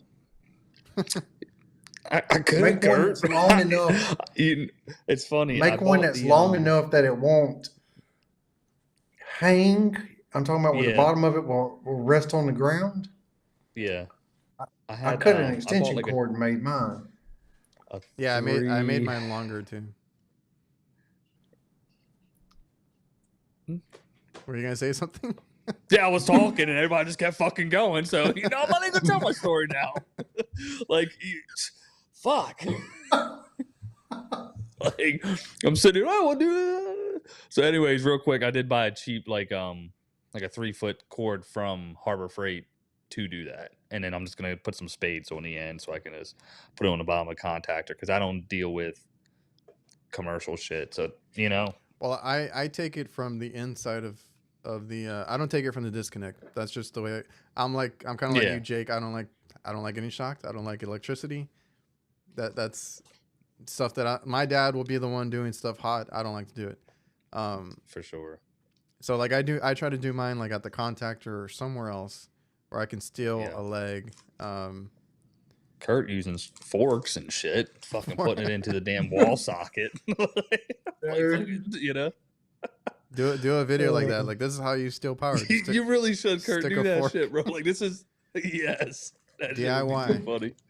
Speaker 3: I could
Speaker 2: make one that's long enough.
Speaker 3: It's funny.
Speaker 2: Make one that's long enough that it won't hang. I'm talking about where the bottom of it will rest on the ground.
Speaker 3: Yeah.
Speaker 2: I cut an extension cord and made mine.
Speaker 1: Yeah, I made mine longer too. Were you gonna say something?
Speaker 3: Yeah, I was talking and everybody just kept fucking going. So, I'm not even gonna tell my story now. Like, fuck. Like, I'm sitting here, I want to do that. So, anyways, real quick, I did buy a cheap, like a 3-foot cord from Harbor Freight to do that. And then I'm just going to put some spades on the end so I can just put it on the bottom of a contactor because I don't deal with commercial shit. So,
Speaker 1: Well, I take it from the inside of the. I don't take it from the disconnect. That's just the way I'm kind of like you, Jake. I don't like getting shocked. I don't like electricity. That's stuff that my dad will be the one doing stuff hot. I don't like to do it.
Speaker 3: For sure.
Speaker 1: So like I try to do mine like at the contactor or somewhere else where I can steal a leg.
Speaker 3: Kurt using forks and shit, fucking putting it into the damn wall socket.
Speaker 1: Do a video like that. Like, this is how you steal power.
Speaker 3: You really should, Kurt. Do that
Speaker 1: fork.
Speaker 3: shit, bro. Like, this is yes. That
Speaker 1: DIY.
Speaker 3: shit would be so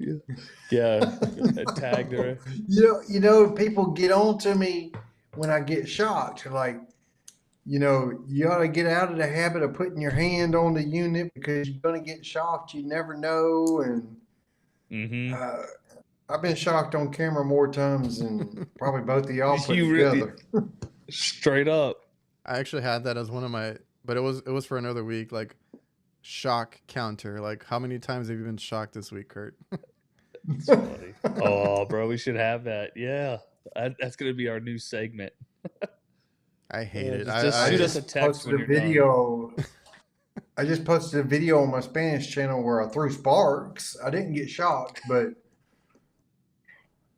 Speaker 3: funny. Yeah. Tagged her.
Speaker 2: People get on to me when I get shocked. Like, you ought to get out of the habit of putting your hand on the unit because you're going to get shocked. You never know. And I've been shocked on camera more times than probably both of y'all put together.
Speaker 3: Straight up.
Speaker 1: I actually had that as one of my, but it was for another week, like shock counter. Like, how many times have you been shocked this week, Kurt?
Speaker 3: That's funny. Oh, bro, we should have that. Yeah. That's going to be our new segment.
Speaker 1: I hate it.
Speaker 3: Just shoot us a text when you're done.
Speaker 2: I just posted a video on my Spanish channel where I threw sparks. I didn't get shocked, but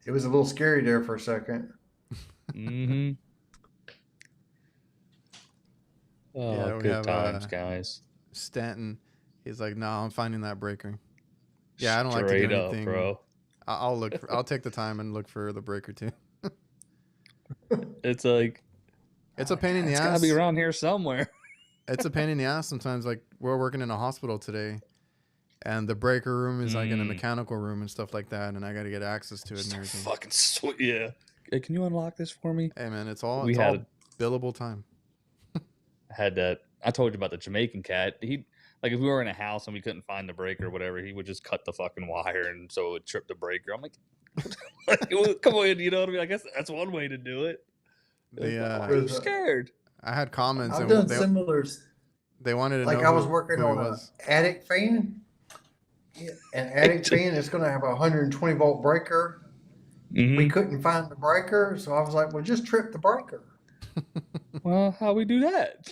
Speaker 2: it was a little scary there for a second.
Speaker 3: Mm-hmm. Oh,
Speaker 1: Yeah,
Speaker 3: good times, guys.
Speaker 1: Stanton, he's like, no, I'm finding that breaker. Yeah, I don't like to
Speaker 3: Straight
Speaker 1: do
Speaker 3: up,
Speaker 1: anything,
Speaker 3: bro.
Speaker 1: I'll take the time and look for the breaker too.
Speaker 3: It's like,
Speaker 1: it's a pain in the ass.
Speaker 3: It's gotta be around here somewhere.
Speaker 1: It's a pain in the ass sometimes. Like, we're working in a hospital today, and the breaker room is like in a mechanical room and stuff like that, and I got to get access to it and everything.
Speaker 3: Fucking sweet, yeah. Hey, can you unlock this for me?
Speaker 1: Hey man, it's all billable time.
Speaker 3: Had that. I told you about the Jamaican cat. He, like, if we were in a house and we couldn't find the breaker or whatever, he would just cut the fucking wire, and so it would trip the breaker. I'm like, come on, you know what I mean? I guess that's one way to do it. I'm scared.
Speaker 1: I had comments.
Speaker 2: I've done similar.
Speaker 1: They wanted to
Speaker 2: know.
Speaker 1: Like,
Speaker 2: I was working on an attic fan. An attic fan is going to have a 120 volt breaker. Mm-hmm. We couldn't find the breaker, so I was like, well, just trip the breaker.
Speaker 3: Well, how we do that?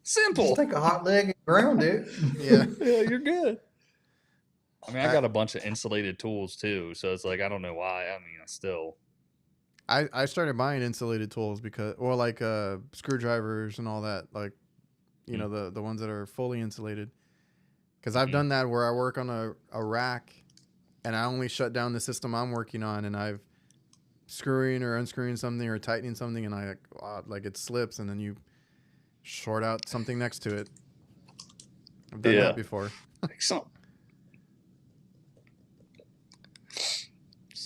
Speaker 3: Simple.
Speaker 2: Just take a hot leg and ground it.
Speaker 1: Yeah.
Speaker 3: Yeah, you're good. I mean, I got a bunch of insulated tools too, so it's like, I don't know why. I mean,
Speaker 1: I started buying insulated tools because, or like screwdrivers and all that, like, the ones that are fully insulated. Because I've done that where I work on a rack, and I only shut down the system I'm working on, and I've screwing or unscrewing something or tightening something, and it slips, and then you short out something next to it. I've done that before.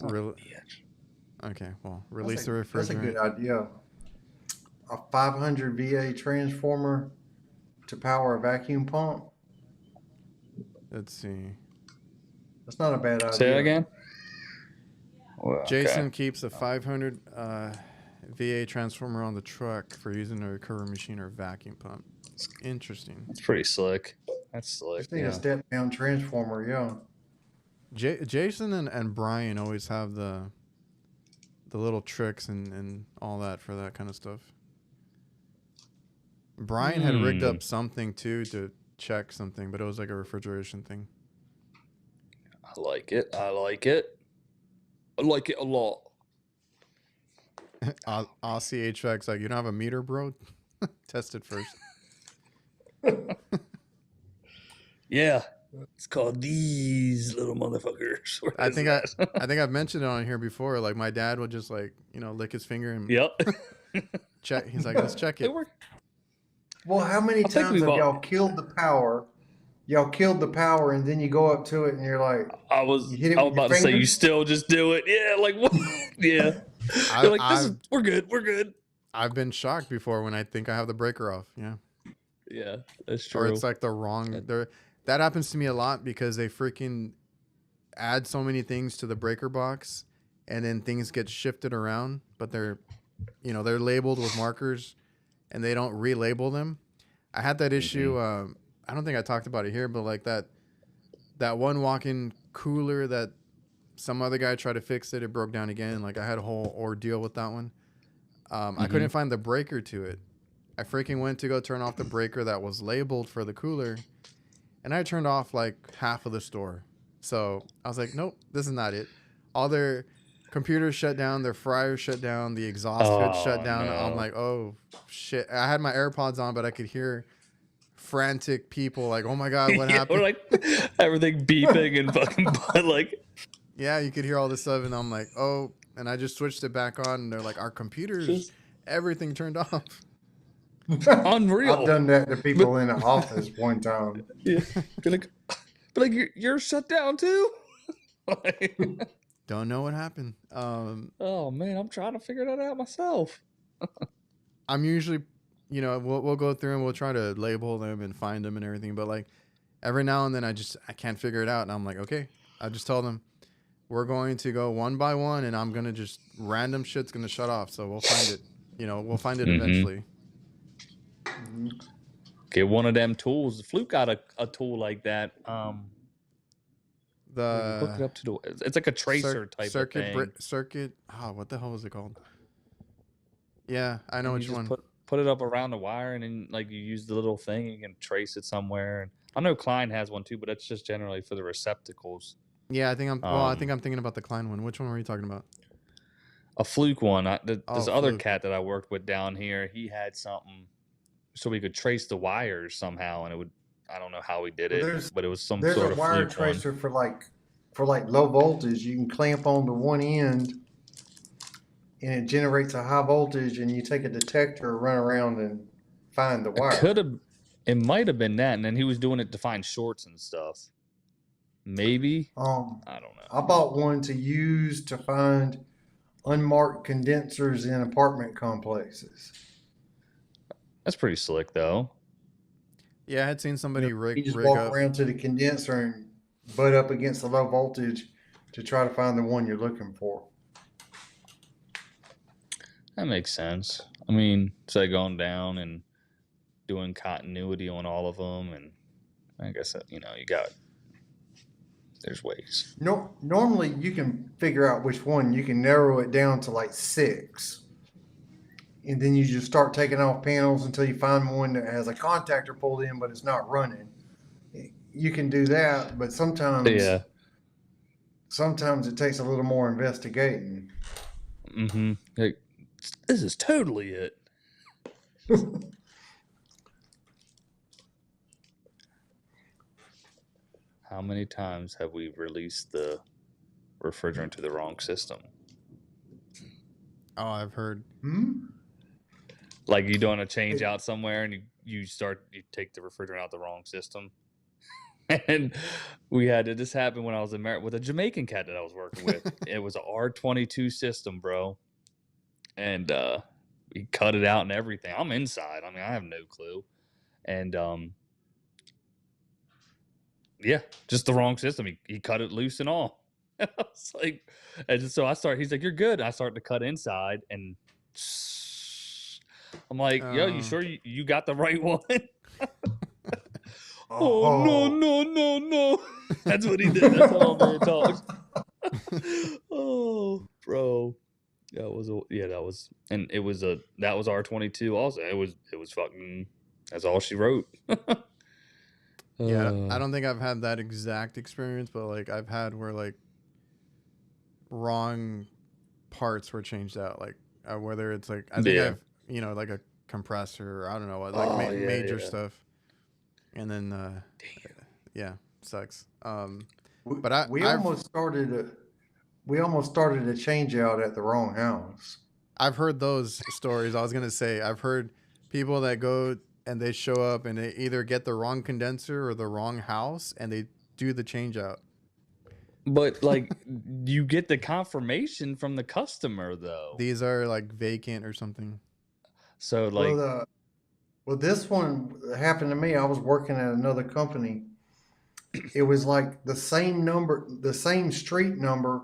Speaker 1: Really? Okay, well, release the refrigerant.
Speaker 2: That's a good idea. A 500 VA transformer to power a vacuum pump.
Speaker 1: Let's see.
Speaker 2: That's not a bad idea.
Speaker 3: Say that again?
Speaker 1: Well, Jason keeps a 500 VA transformer on the truck for using a recurring machine or vacuum pump. Interesting.
Speaker 3: That's pretty slick. That's slick.
Speaker 2: I think a step-down transformer, yeah.
Speaker 1: Jason and Brian always have the little tricks and all that for that kind of stuff. Brian had rigged up something too to check something, but it was like a refrigeration thing.
Speaker 3: I like it. I like it a lot.
Speaker 1: Aussie HVAC's like, you don't have a meter, bro? Test it first.
Speaker 3: Yeah. It's called these little motherfuckers.
Speaker 1: I think I've mentioned it on here before. Like, my dad would just lick his finger and check. He's like, let's check it.
Speaker 2: Well, how many times have y'all killed the power? Y'all killed the power, and then you go up to it, and you're like,
Speaker 3: I was about to say, you still just do it. Yeah, like what? Yeah. You're like, we're good. We're good.
Speaker 1: I've been shocked before when I think I have the breaker off. Yeah.
Speaker 3: Yeah, that's
Speaker 1: or
Speaker 3: true.
Speaker 1: it's like the wrong. That happens to me a lot because they freaking add so many things to the breaker box, and then things get shifted around, but they're labeled with markers, and they don't relabel them. I had that issue. I don't think I talked about it here, but like that one walk-in cooler that some other guy tried to fix it. It broke down again. Like I had a whole ordeal with that one. I couldn't find the breaker to it. I freaking went to go turn off the breaker that was labeled for the cooler, and I turned off like half of the store. So I was like, nope, this is not it. All their computers shut down, their fryers shut down, the exhaust hood shut down.
Speaker 3: No.
Speaker 1: I'm like, oh shit. I had my AirPods on, but I could hear frantic people like, oh my God, what happened?
Speaker 3: Or like everything beeping and fucking like.
Speaker 1: Yeah, you could hear all this stuff, and I'm like, oh, and I just switched it back on, and they're like, our computers, everything turned off.
Speaker 3: Unreal.
Speaker 2: I've done that to people in the office one time.
Speaker 3: Yeah. But like you're shut down too.
Speaker 1: Don't know what happened.
Speaker 3: Oh man, I'm trying to figure that out myself.
Speaker 1: I'm usually, we'll go through and we'll try to label them and find them and everything, but like every now and then I can't figure it out, and I'm like, okay, I just tell them we're going to go one by one, and I'm gonna just random shit's gonna shut off, so we'll find it. We'll find it eventually.
Speaker 3: Get one of them tools. Fluke got a tool like that.
Speaker 1: The
Speaker 3: hook it up to the. It's like a tracer type of thing.
Speaker 1: Circuit. What the hell was it called? Yeah, I know which one.
Speaker 3: Put it up around the wire, and then like you use the little thing, you can trace it somewhere. And I know Klein has one too, but that's just generally for the receptacles.
Speaker 1: Yeah, I think I'm thinking about the Klein one. Which one were you talking about?
Speaker 3: A Fluke one. This other
Speaker 1: Fluke.
Speaker 3: cat that I worked with down here, he had something so we could trace the wires somehow, and it would. I don't know how he did it, but it was some sort of
Speaker 2: There's a wire
Speaker 3: Fluke
Speaker 2: tracer for low voltage. You can clamp on to one end, and it generates a high voltage, and you take a detector, run around, and find the wire.
Speaker 3: It might have been that, and then he was doing it to find shorts and stuff. Maybe. I don't know.
Speaker 2: I bought one to use to find unmarked condensers in apartment complexes.
Speaker 3: That's pretty slick, though.
Speaker 1: Yeah, I had seen somebody rig
Speaker 2: You just
Speaker 1: rig
Speaker 2: walk
Speaker 1: up.
Speaker 2: around to the condenser and butt up against the low voltage to try to find the one you're looking for.
Speaker 3: That makes sense. I mean, it's like going down and doing continuity on all of them, and I guess that, there's ways.
Speaker 2: No, normally you can figure out which one. You can narrow it down to like 6. And then you just start taking off panels until you find one that has a contactor pulled in, but it's not running. You can do that, but sometimes it takes a little more investigating.
Speaker 3: Like, this is totally it. How many times have we released the refrigerant to the wrong system?
Speaker 1: Oh, I've heard.
Speaker 3: Like you doing a change out somewhere, and you take the refrigerant out the wrong system. And we had this happen when I was in America with a Jamaican cat that I was working with. It was an R22 system, bro. And we cut it out and everything. I'm inside. I mean, I have no clue. And yeah, just the wrong system. He cut it loose and all. I was like, and so he's like, you're good. I start to cut inside, and I'm like, yo, you sure you got the right one? No. That's what he did. That's how man talks. Oh, bro. That was R22 also. It was fucking, that's all she wrote.
Speaker 1: Yeah, I don't think I've had that exact experience, but like I've had where like wrong parts were changed out, like whether it's like I think I've like a compressor or I don't know what, like major stuff, and then sucks. But
Speaker 2: we almost started a change out at the wrong house.
Speaker 1: I've heard those stories. I was gonna say I've heard people that go and they show up and they either get the wrong condenser or the wrong house, and they do the change out.
Speaker 3: But like you get the confirmation from the customer though.
Speaker 1: These are like vacant or something.
Speaker 3: So like
Speaker 2: Well, this one happened to me. I was working at another company. It was like the same number, the same street number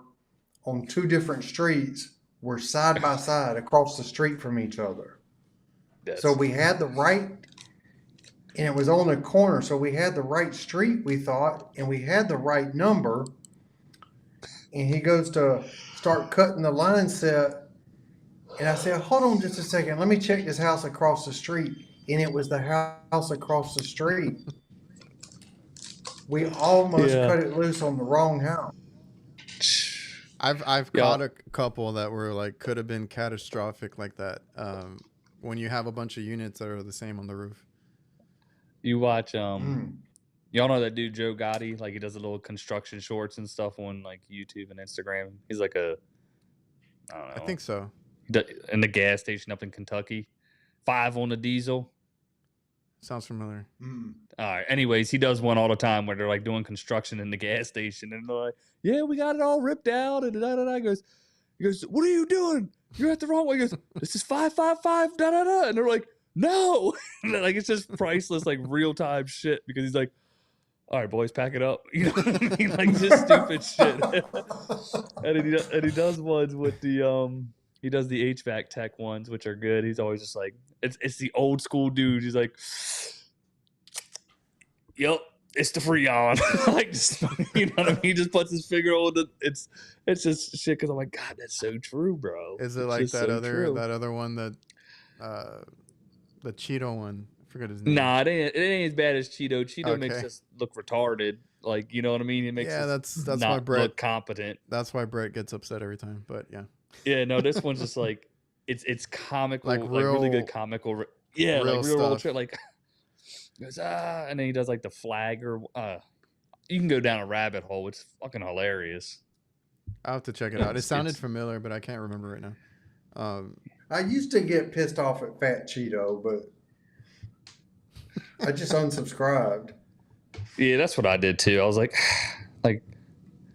Speaker 2: on two different streets were side by side across the street from each other. So we had the right, and it was on the corner. So we had the right street, we thought, and we had the right number. And he goes to start cutting the line set. And I said, hold on just a second. Let me check this house across the street. And it was the house across the street. We almost cut it loose on the wrong house.
Speaker 1: I've caught a couple that were like could have been catastrophic like that. When you have a bunch of units that are the same on the roof.
Speaker 3: You watch y'all know that dude Joe Gotti, like he does the little construction shorts and stuff on like YouTube and Instagram. He's like I don't know.
Speaker 1: I think so.
Speaker 3: In the gas station up in Kentucky, 5 on the diesel.
Speaker 1: Sounds familiar.
Speaker 3: All right. Anyways, he does one all the time where they're like doing construction in the gas station, and they're like, "Yeah, we got it all ripped out." And he goes, "What are you doing? You're at the wrong way." He goes, "This is 555 da da da," and they're like, "No," like it's just priceless, like real time shit. Because he's like, "All right, boys, pack it up." You know what I mean? Like just stupid shit. and he does ones with the He does the HVAC tech ones, which are good. He's always just like, it's the old school dude. He's like, "Yep, it's the Freon." Like, just, you know what I mean? He just puts his finger on the. It's just shit. Because I'm like, God, that's so true, bro.
Speaker 1: Is it like that other one that, the Cheeto one? I forget his name.
Speaker 3: Nah, it ain't as bad as Cheeto. Cheeto makes us look retarded. Like, you know what I mean? It makes us
Speaker 1: that's
Speaker 3: not
Speaker 1: why Brett
Speaker 3: look competent.
Speaker 1: That's why Brett gets upset every time. But yeah.
Speaker 3: Yeah, no, this one's just like it's comical, like really good comical. Yeah,
Speaker 1: real
Speaker 3: like real world
Speaker 1: stuff.
Speaker 3: shit. Like goes and then he does like the flag or you can go down a rabbit hole. It's fucking hilarious.
Speaker 1: I'll have to check it out. It sounded familiar, but I can't remember right now.
Speaker 2: I used to get pissed off at Fat Cheeto, but I just unsubscribed.
Speaker 3: Yeah, that's what I did too. I was like,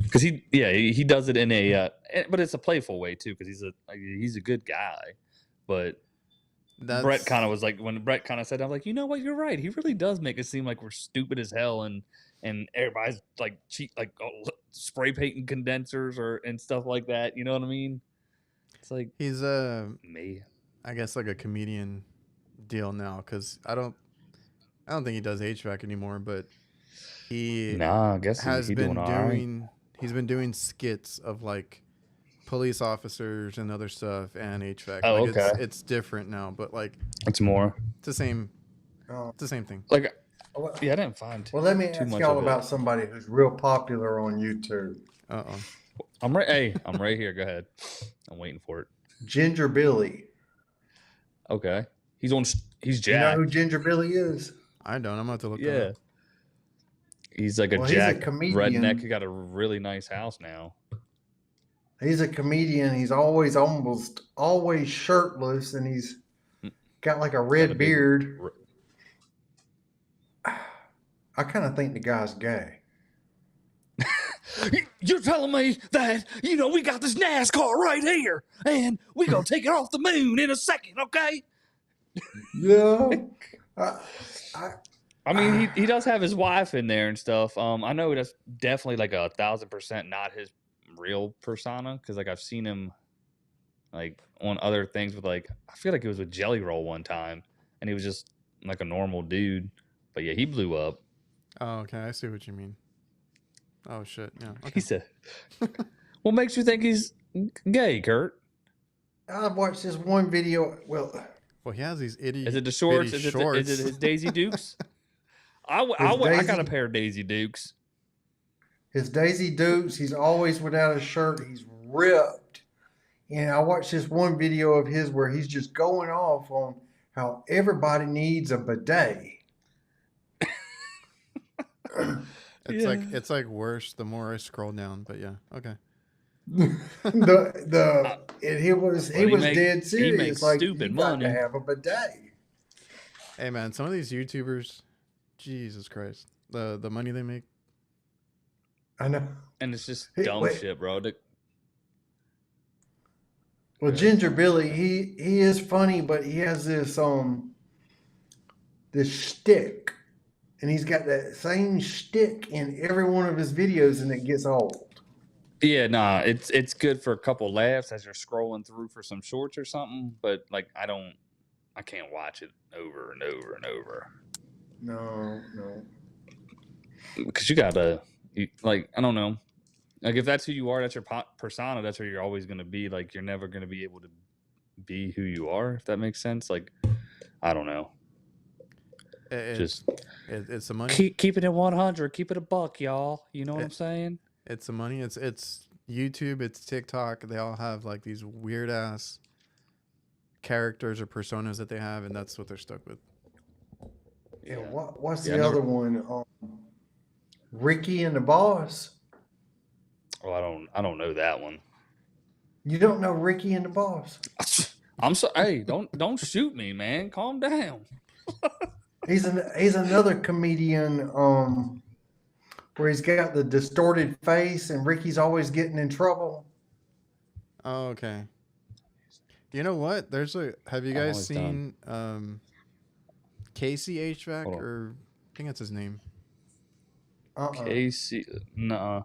Speaker 3: because he does it in a, but it's a playful way too. Because he's a good guy, but Brett kind of was like, when Brett kind of said, I'm like, you know what, you're right. He really does make it seem like we're stupid as hell, and everybody's like cheap, like spray painting condensers and stuff like that. You know what I mean? It's like
Speaker 1: he's I guess like a comedian deal now, because I don't think he does HVAC anymore, but
Speaker 3: I guess
Speaker 1: he's been doing skits of like police officers and other stuff and HVAC.
Speaker 3: Oh,
Speaker 1: like
Speaker 3: okay.
Speaker 1: It's different now, but like
Speaker 3: it's more.
Speaker 1: It's the same. It's the same thing.
Speaker 3: Like, yeah, I didn't find.
Speaker 2: Well, let me ask y'all about somebody who's real popular on YouTube.
Speaker 3: I'm right. Hey, I'm right here. Go ahead. I'm waiting for it.
Speaker 2: Ginger Billy.
Speaker 3: Okay, he's jacked.
Speaker 2: You know who Ginger Billy is?
Speaker 1: I don't. I'm about to look.
Speaker 3: Yeah. He's like a jacked redneck who got a really nice house now.
Speaker 2: He's a comedian. He's almost always shirtless, and he's got like a red beard. I kind of think the guy's gay.
Speaker 3: You're telling me that, we got this NASCAR right here, and we're going to take it off the moon in a second, okay?
Speaker 2: Yeah.
Speaker 3: I mean, he does have his wife in there and stuff. I know that's definitely like 1,000% not his real persona, because like I've seen him like on other things with like, I feel like it was with Jelly Roll one time, and he was just like a normal dude. But yeah, he blew up.
Speaker 1: Oh, okay. I see what you mean. Oh shit. Yeah. Okay.
Speaker 3: He said, "What makes you think he's gay, Kurt?"
Speaker 2: I've watched this one video. Well,
Speaker 1: he has these idiots.
Speaker 3: Is it the shorts? Is it his Daisy Dukes? I got a pair of Daisy Dukes.
Speaker 2: His Daisy Dukes. He's always without a shirt. He's ripped. And I watched this one video of his where he's just going off on how everybody needs a bidet.
Speaker 1: It's like worse the more I scroll down, but yeah, okay.
Speaker 2: He was dead serious.
Speaker 3: He makes
Speaker 2: like
Speaker 3: stupid
Speaker 2: you got
Speaker 3: money
Speaker 2: to have a bidet.
Speaker 1: Hey man, some of these YouTubers, Jesus Christ, the money they make.
Speaker 2: I know,
Speaker 3: and it's just dumb shit, bro.
Speaker 2: Well, Ginger Billy, he is funny, but he has this this shtick, and he's got that same shtick in every one of his videos, and it gets old.
Speaker 3: Yeah, nah, it's good for a couple laughs as you're scrolling through for some shorts or something, but like I can't watch it over and over and over.
Speaker 2: No.
Speaker 3: Because like, I don't know. Like, if that's who you are, that's your persona, that's who you're always going to be. Like, you're never going to be able to be who you are, if that makes sense. Like, I don't know.
Speaker 1: It's the money.
Speaker 3: Keep it at 100. Keep it a buck, y'all. You know what I'm saying?
Speaker 1: It's the money. It's YouTube. It's TikTok. They all have like these weird ass characters or personas that they have, and that's what they're stuck with.
Speaker 2: Yeah. What's the other one? Ricky and the Boss.
Speaker 3: Oh, I don't know that one.
Speaker 2: You don't know Ricky and the Boss?
Speaker 3: I'm sorry. Hey, don't shoot me, man. Calm down.
Speaker 2: He's another comedian where he's got the distorted face and Ricky's always getting in trouble.
Speaker 1: Oh, okay. You know what? Have you guys seen Casey HVAC, or I think that's his name.
Speaker 3: Casey, nah.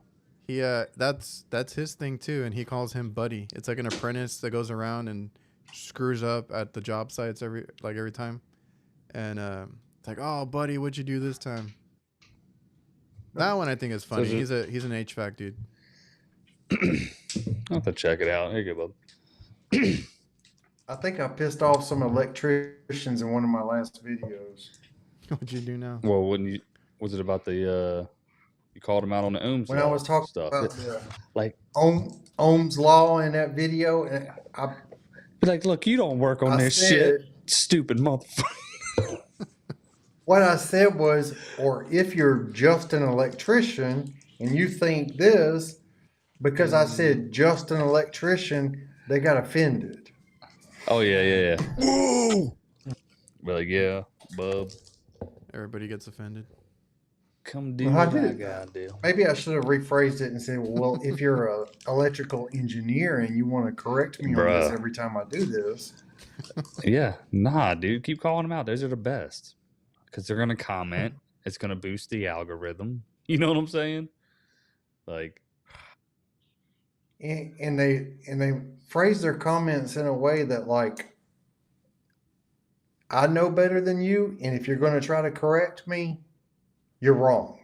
Speaker 1: He that's his thing too, and he calls him Buddy. It's like an apprentice that goes around and screws up at the job sites every time, and it's like, oh, Buddy, what'd you do this time? That one I think is funny. He's an HVAC dude.
Speaker 3: I'll have to check it out. Here you go, bub.
Speaker 2: I think I pissed off some electricians in one of my last videos.
Speaker 1: What'd you do now?
Speaker 3: Well, was it about the you called him out on the ohms
Speaker 2: when
Speaker 3: law
Speaker 2: I was talking
Speaker 3: stuff?
Speaker 2: about the
Speaker 3: like
Speaker 2: Ohm's law in that video, and I
Speaker 3: be like, look, you don't work on this shit, stupid motherfucker.
Speaker 2: What I said was, or if you're just an electrician and you think this, because I said just an electrician, they got offended.
Speaker 3: Oh yeah. Whoa! Be like, yeah, bub.
Speaker 1: Everybody gets offended.
Speaker 3: Come do what I gotta do.
Speaker 2: Maybe I should have rephrased it and said, well, if you're an electrical engineer and you want to correct me on this every time I do this.
Speaker 3: Yeah, nah, dude, keep calling them out. Those are the best. Because they're gonna comment. It's gonna boost the algorithm. You know what I'm saying? Like,
Speaker 2: and they phrase their comments in a way that, like, I know better than you, and if you're going to try to correct me, you're wrong.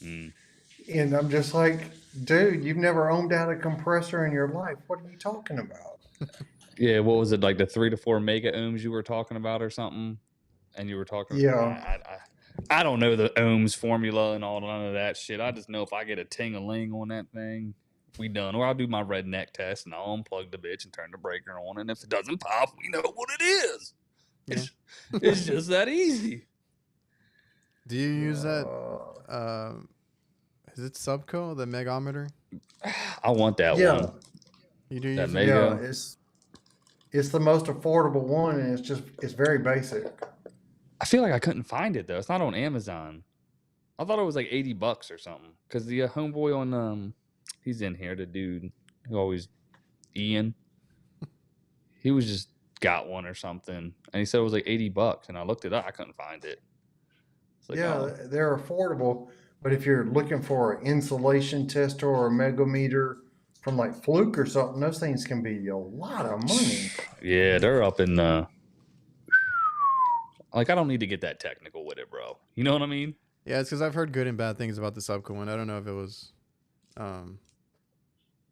Speaker 2: And I'm just like, dude, you've never ohmed out a compressor in your life. What are you talking about?
Speaker 3: yeah, what was it, like the 3 to 4 mega ohms you were talking about or something? And you were talking.
Speaker 2: Yeah.
Speaker 3: I don't know the ohms formula and all none of that shit. I just know if I get a ting-a-ling on that thing, we done. Or I'll do my redneck test and I'll unplug the bitch and turn the breaker on. And if it doesn't pop, we know what it is.
Speaker 1: Yeah.
Speaker 3: It's just that easy.
Speaker 1: Do you use that? Is it Subco, the megometer?
Speaker 3: I want that one.
Speaker 1: You do
Speaker 3: that
Speaker 1: use
Speaker 3: Mego?
Speaker 2: Yeah, it's the most affordable one, and it's very basic.
Speaker 3: I feel like I couldn't find it though. It's not on Amazon. I thought it was like $80 or something. Because the homeboy on he's in here, the dude who always Ian. He was just got one or something, and he said it was like $80, and I looked it up. I couldn't find it. Like,
Speaker 2: they're affordable, but if you're looking for an insulation tester or a megometer from like Fluke or something, those things can be a lot of money.
Speaker 3: Yeah, they're up in the. Like, I don't need to get that technical with it, bro. You know what I mean?
Speaker 1: Yeah, it's because I've heard good and bad things about the Subco one. I don't know if it was.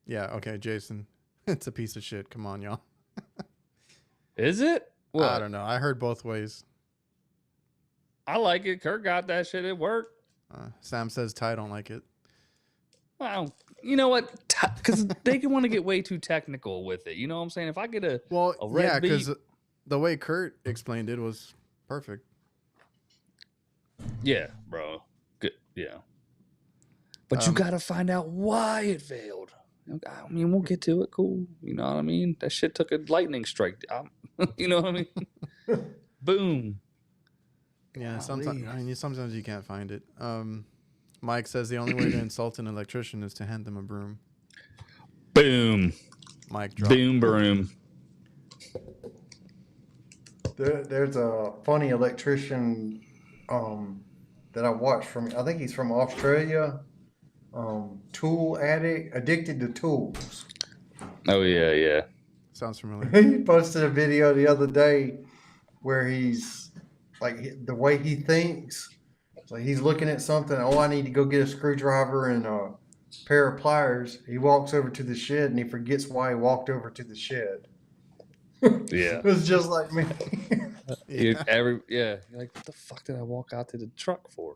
Speaker 1: Yeah, okay, Jason. It's a piece of shit. Come on, y'all.
Speaker 3: Is it? What?
Speaker 1: I don't know. I heard both ways.
Speaker 3: I like it. Kurt got that shit. It worked.
Speaker 1: Sam says Ty don't like it.
Speaker 3: Well, you know what? Because they can want to get way too technical with it. You know what I'm saying? If I get a red beat,
Speaker 1: because the way Kurt explained it was perfect.
Speaker 3: Yeah, bro. Good. Yeah. But you got to find out why it failed. I mean, we'll get to it. Cool. You know what I mean? That shit took a lightning strike. You know what I mean? Boom.
Speaker 1: Yeah, sometimes you can't find it. Mike says the only way to insult an electrician is to hand them a broom.
Speaker 3: Boom.
Speaker 1: Mic drop.
Speaker 3: Boom, broom.
Speaker 2: There's a funny electrician that I watched from. I think he's from Australia. Tool addict, addicted to tools.
Speaker 3: Oh yeah, yeah.
Speaker 1: Sounds familiar.
Speaker 2: He posted a video the other day where he's like the way he thinks. So he's looking at something. Oh, I need to go get a screwdriver and a pair of pliers. He walks over to the shed and he forgets why he walked over to the shed.
Speaker 3: Yeah.
Speaker 2: It's just like me.
Speaker 3: You're like, what the fuck did I walk out to the truck for?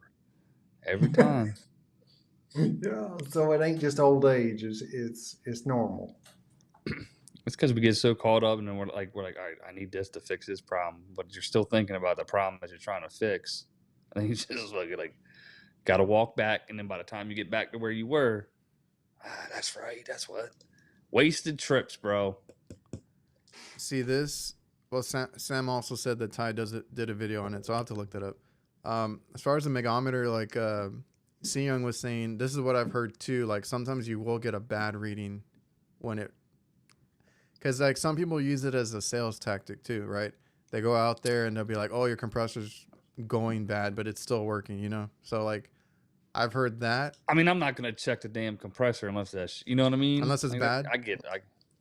Speaker 3: Every time.
Speaker 2: Yeah. So it ain't just old age. It's normal.
Speaker 3: It's because we get so caught up, and then we're like, all right, I need this to fix this problem, but you're still thinking about the problem that you're trying to fix. And you just like got to walk back, and then by the time you get back to where you were, that's right. That's what wasted trips, bro.
Speaker 1: See this? Well, Sam also said that Ty did a video on it, so I'll have to look that up. As far as the megometer, like C Young was saying, this is what I've heard too. Like sometimes you will get a bad reading when it, because like some people use it as a sales tactic too, right? They go out there and they'll be like, "Oh, your compressor's going bad, but it's still working," you know. So like, I've heard that.
Speaker 3: I mean, I'm not gonna check the damn compressor unless that's, you know what I mean?
Speaker 1: Unless it's
Speaker 3: like,
Speaker 1: bad.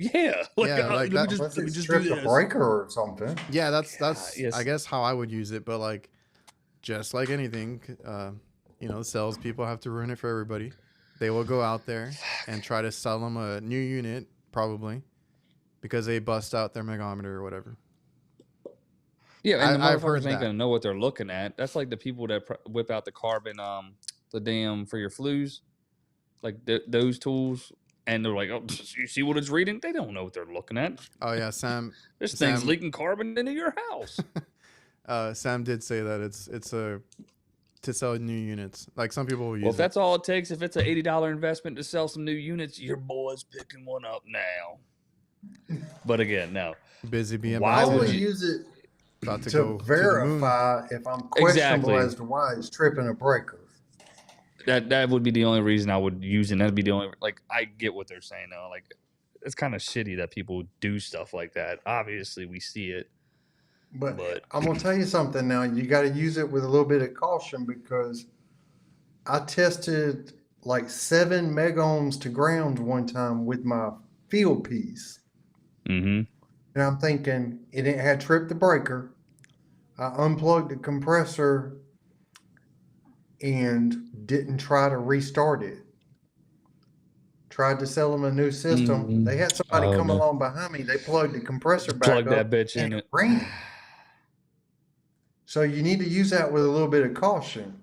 Speaker 3: Yeah,
Speaker 1: like
Speaker 3: let
Speaker 1: that.
Speaker 3: me
Speaker 2: Unless
Speaker 3: just
Speaker 2: it's
Speaker 3: do
Speaker 2: stripped a
Speaker 3: this.
Speaker 2: breaker or something.
Speaker 1: Yeah, that's
Speaker 3: yes.
Speaker 1: I guess how I would use it, but like, just like anything, salespeople have to ruin it for everybody. They will go out there and try to sell them a new unit, probably, because they bust out their megometer or whatever.
Speaker 3: Yeah, and
Speaker 1: I've
Speaker 3: the
Speaker 1: heard
Speaker 3: motherfuckers ain't
Speaker 1: that.
Speaker 3: gonna know what they're looking at. That's like the people that whip out the carbon, the damn for your flues, like those tools, and they're like, "Oh, you see what it's reading?" They don't know what they're looking at.
Speaker 1: Oh yeah, Sam.
Speaker 3: This thing's leaking carbon into your house.
Speaker 1: Sam did say that it's to sell new units. Like some people will use
Speaker 3: Well, if
Speaker 1: it.
Speaker 3: that's all it takes, if it's an $80 investment to sell some new units, your boy's picking one up now. But again, no.
Speaker 1: Busy being
Speaker 3: Why
Speaker 2: I
Speaker 3: would
Speaker 2: only
Speaker 3: you-
Speaker 2: use it
Speaker 1: about to
Speaker 2: to
Speaker 1: go
Speaker 2: verify if I'm questionable
Speaker 3: Exactly.
Speaker 2: as to why it's tripping a breaker.
Speaker 3: That would be the only reason I would use it. That'd be the only, like, I get what they're saying though. Like, it's kind of shitty that people do stuff like that. Obviously, we see it.
Speaker 2: But
Speaker 3: But-
Speaker 2: I'm gonna tell you something now. You got to use it with a little bit of caution because I tested like 7 megohms to ground one time with my field piece,
Speaker 3: Mm-hmm.
Speaker 2: and I'm thinking it had tripped the breaker. I unplugged the compressor and didn't try to restart it. Tried to sell them a new system. They had somebody come along behind me. They plugged the compressor back
Speaker 3: Plug
Speaker 2: up.
Speaker 3: that bitch in
Speaker 2: and
Speaker 3: it.
Speaker 2: ran. So you need to use that with a little bit of caution.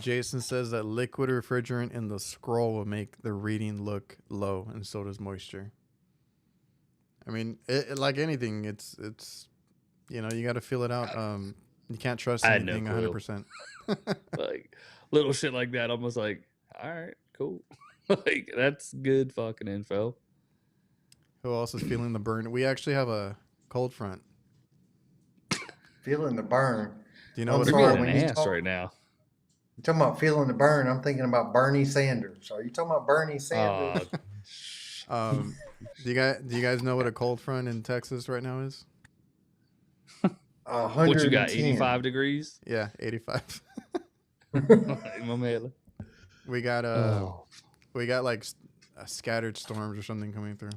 Speaker 1: Jason says that liquid refrigerant in the scroll will make the reading look low, and so does moisture. I mean, it like anything, it's you got to feel it out. You can't trust
Speaker 3: I had no
Speaker 1: anything
Speaker 3: clue.
Speaker 1: 100%.
Speaker 3: Like, little shit like that, I'm just like, all right, cool. Like, that's good fucking info.
Speaker 1: Who else is feeling the burn? We actually have a cold front.
Speaker 2: Feeling the burn.
Speaker 1: Do you know
Speaker 2: I'm
Speaker 1: what
Speaker 3: You're
Speaker 2: sorry,
Speaker 1: it's
Speaker 3: being
Speaker 2: when
Speaker 3: an
Speaker 2: you
Speaker 3: ass
Speaker 2: talk-
Speaker 3: right now.
Speaker 2: You're talking about feeling the burn. I'm thinking about Bernie Sanders. Are you talking about Bernie Sanders?
Speaker 1: Do you guys know what a cold front in Texas right now is?
Speaker 2: 110.
Speaker 3: What you got, 85 degrees?
Speaker 1: Yeah, 85.
Speaker 3: My man.
Speaker 1: We got like scattered storms or something coming through.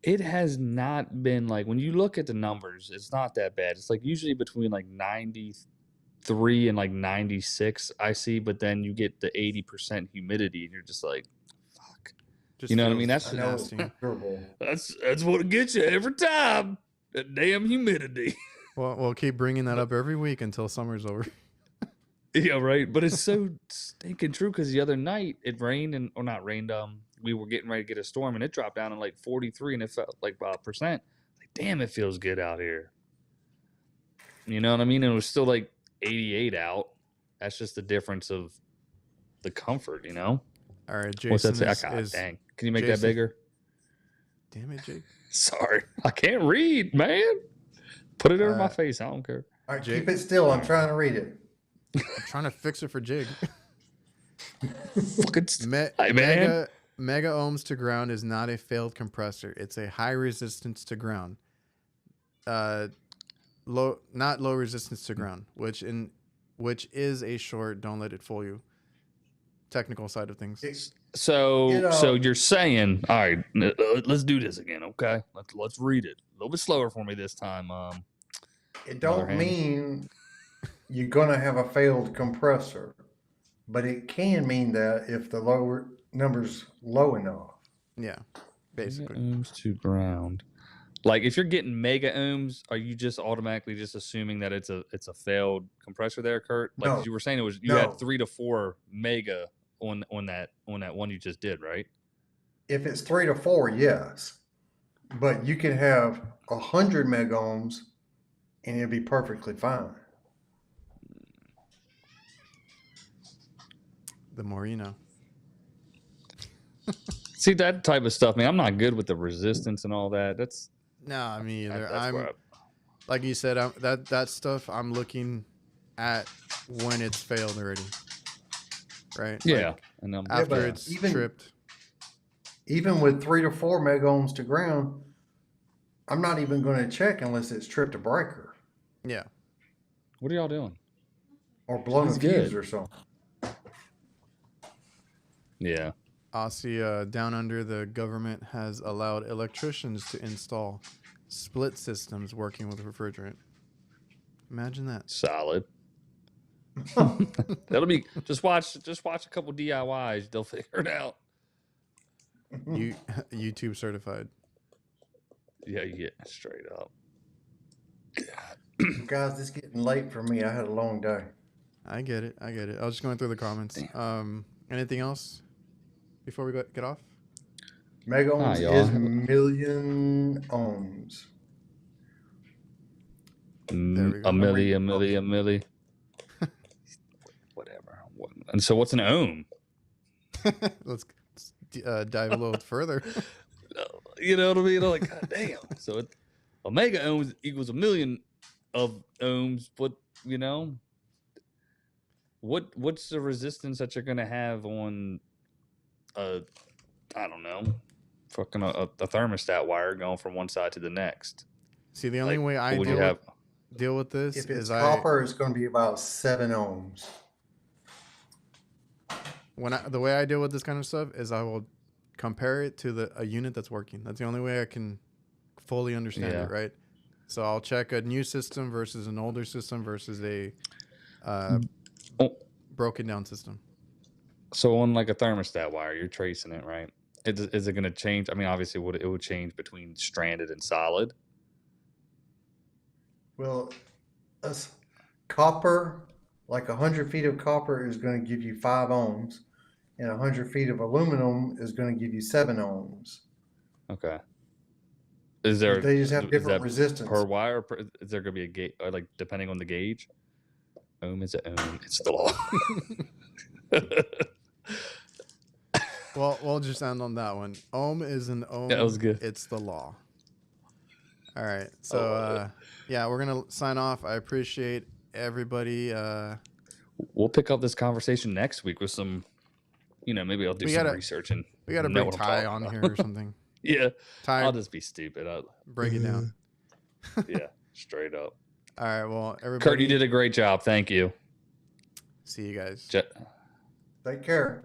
Speaker 3: It has not been like, when you look at the numbers, it's not that bad. It's like usually between like 93 and like 96 I see, but then you get the 80% humidity and you're just like, fuck.
Speaker 1: Just
Speaker 3: You know what I
Speaker 1: feels
Speaker 3: mean? That's
Speaker 2: I know it's
Speaker 1: nasty.
Speaker 2: miserable.
Speaker 3: That's what it gets you every time. That damn humidity.
Speaker 1: Well, we'll keep bringing that up every week until summer's over.
Speaker 3: Yeah, right. But it's so stinking true because the other night it rained or not rained. We were getting ready to get a storm and it dropped down to like 43 and it felt like about percent. Like, damn, it feels good out here. You know what I mean? And it was still like 88 out. That's just the difference of the comfort, you know?
Speaker 1: All right,
Speaker 3: What's
Speaker 1: Jason
Speaker 3: that say?
Speaker 1: is
Speaker 3: Dang. Can you make
Speaker 1: Jason-
Speaker 3: that bigger?
Speaker 1: Damn it, Jake.
Speaker 3: Sorry. I can't read, man. Put it over my
Speaker 1: Uh,
Speaker 3: face. I don't care.
Speaker 2: All right,
Speaker 1: Jake-
Speaker 2: keep it still. I'm trying to read it.
Speaker 1: I'm trying to fix it for Jig.
Speaker 3: Fucking Hey, man.
Speaker 1: Mega ohms to ground is not a failed compressor. It's a high resistance to ground. not low resistance to ground, which is a short. Don't let it fool you. Technical side of things.
Speaker 3: So you're saying, all right, let's do this again, okay? Let's read it a little bit slower for me this time.
Speaker 2: It don't mean you're gonna have a failed compressor, but it can mean that if the lower number's low enough.
Speaker 1: Yeah, basically.
Speaker 3: Ohms to ground. Like if you're getting mega ohms, are you just automatically just assuming that it's a failed compressor there, Kurt? Like
Speaker 2: No.
Speaker 3: you were saying, you had 3 to 4 mega on that one you just did, right?
Speaker 2: If it's 3 to 4, yes, but you can have 100 mega ohms and it'll be perfectly fine.
Speaker 1: The more you know.
Speaker 3: See that type of stuff, man. I'm not good with the resistance and all that. That's
Speaker 1: no, me either.
Speaker 3: that's
Speaker 1: like you said, that stuff I'm looking at when it's failed already, right?
Speaker 3: Yeah,
Speaker 1: like
Speaker 3: and
Speaker 1: after it's tripped.
Speaker 2: Even with 3 to 4 mega ohms to ground, I'm not even going to check unless it's tripped a breaker.
Speaker 1: Yeah.
Speaker 3: What are y'all doing?
Speaker 2: Or blown a fuse or something.
Speaker 3: Yeah.
Speaker 1: Aussie, down under, the government has allowed electricians to install split systems working with refrigerant. Imagine that.
Speaker 3: Solid. That'll be just watch a couple DIYs. They'll figure it out.
Speaker 1: YouTube certified.
Speaker 3: Yeah, straight up.
Speaker 2: Guys, it's getting late for me. I had a long day.
Speaker 1: I get it. I was just going through the comments. Anything else before we get off?
Speaker 2: Mega ohms is million ohms.
Speaker 1: There we go.
Speaker 3: A milli. Whatever. And so what's an ohm?
Speaker 1: Let's dive a little further.
Speaker 3: You know what I mean? I'm like, God damn. So a mega ohm equals a million of ohms, but what's the resistance that you're gonna have on I don't know, fucking a thermostat wire going from one side to the next?
Speaker 1: See, the only way I deal with this
Speaker 2: if it's
Speaker 1: is
Speaker 2: copper, it's going to be about 7 ohms.
Speaker 1: The way I deal with this kind of stuff is I will compare it to a unit that's working. That's the only way I can fully understand it, right? So I'll check a new system versus an older system versus a broken down system.
Speaker 3: So on like a thermostat wire, you're tracing it, right? Is it going to change? I mean, obviously, it would change between stranded and solid.
Speaker 2: Well, copper, like 100 feet of copper is going to give you 5 ohms, and 100 feet of aluminum is going to give you 7 ohms.
Speaker 3: Okay. Is there?
Speaker 2: They just have different resistance
Speaker 3: per wire. Is there going to be a gauge, like depending on the gauge? Ohm is an ohm. It's the law.
Speaker 1: Well, we'll just end on that one. Ohm is an ohm.
Speaker 3: That was good.
Speaker 1: It's the law. All right. So, yeah, we're going to sign off. I appreciate everybody.
Speaker 3: We'll pick up this conversation next week with some, maybe I'll do some research and
Speaker 1: we got to bring Ty on here or something.
Speaker 3: Yeah.
Speaker 1: Ty,
Speaker 3: I'll just be stupid.
Speaker 1: Break it down.
Speaker 3: Yeah, straight up.
Speaker 1: All right. Well, everybody.
Speaker 3: Kurt, you did a great job. Thank you.
Speaker 1: See you guys.
Speaker 2: Take care.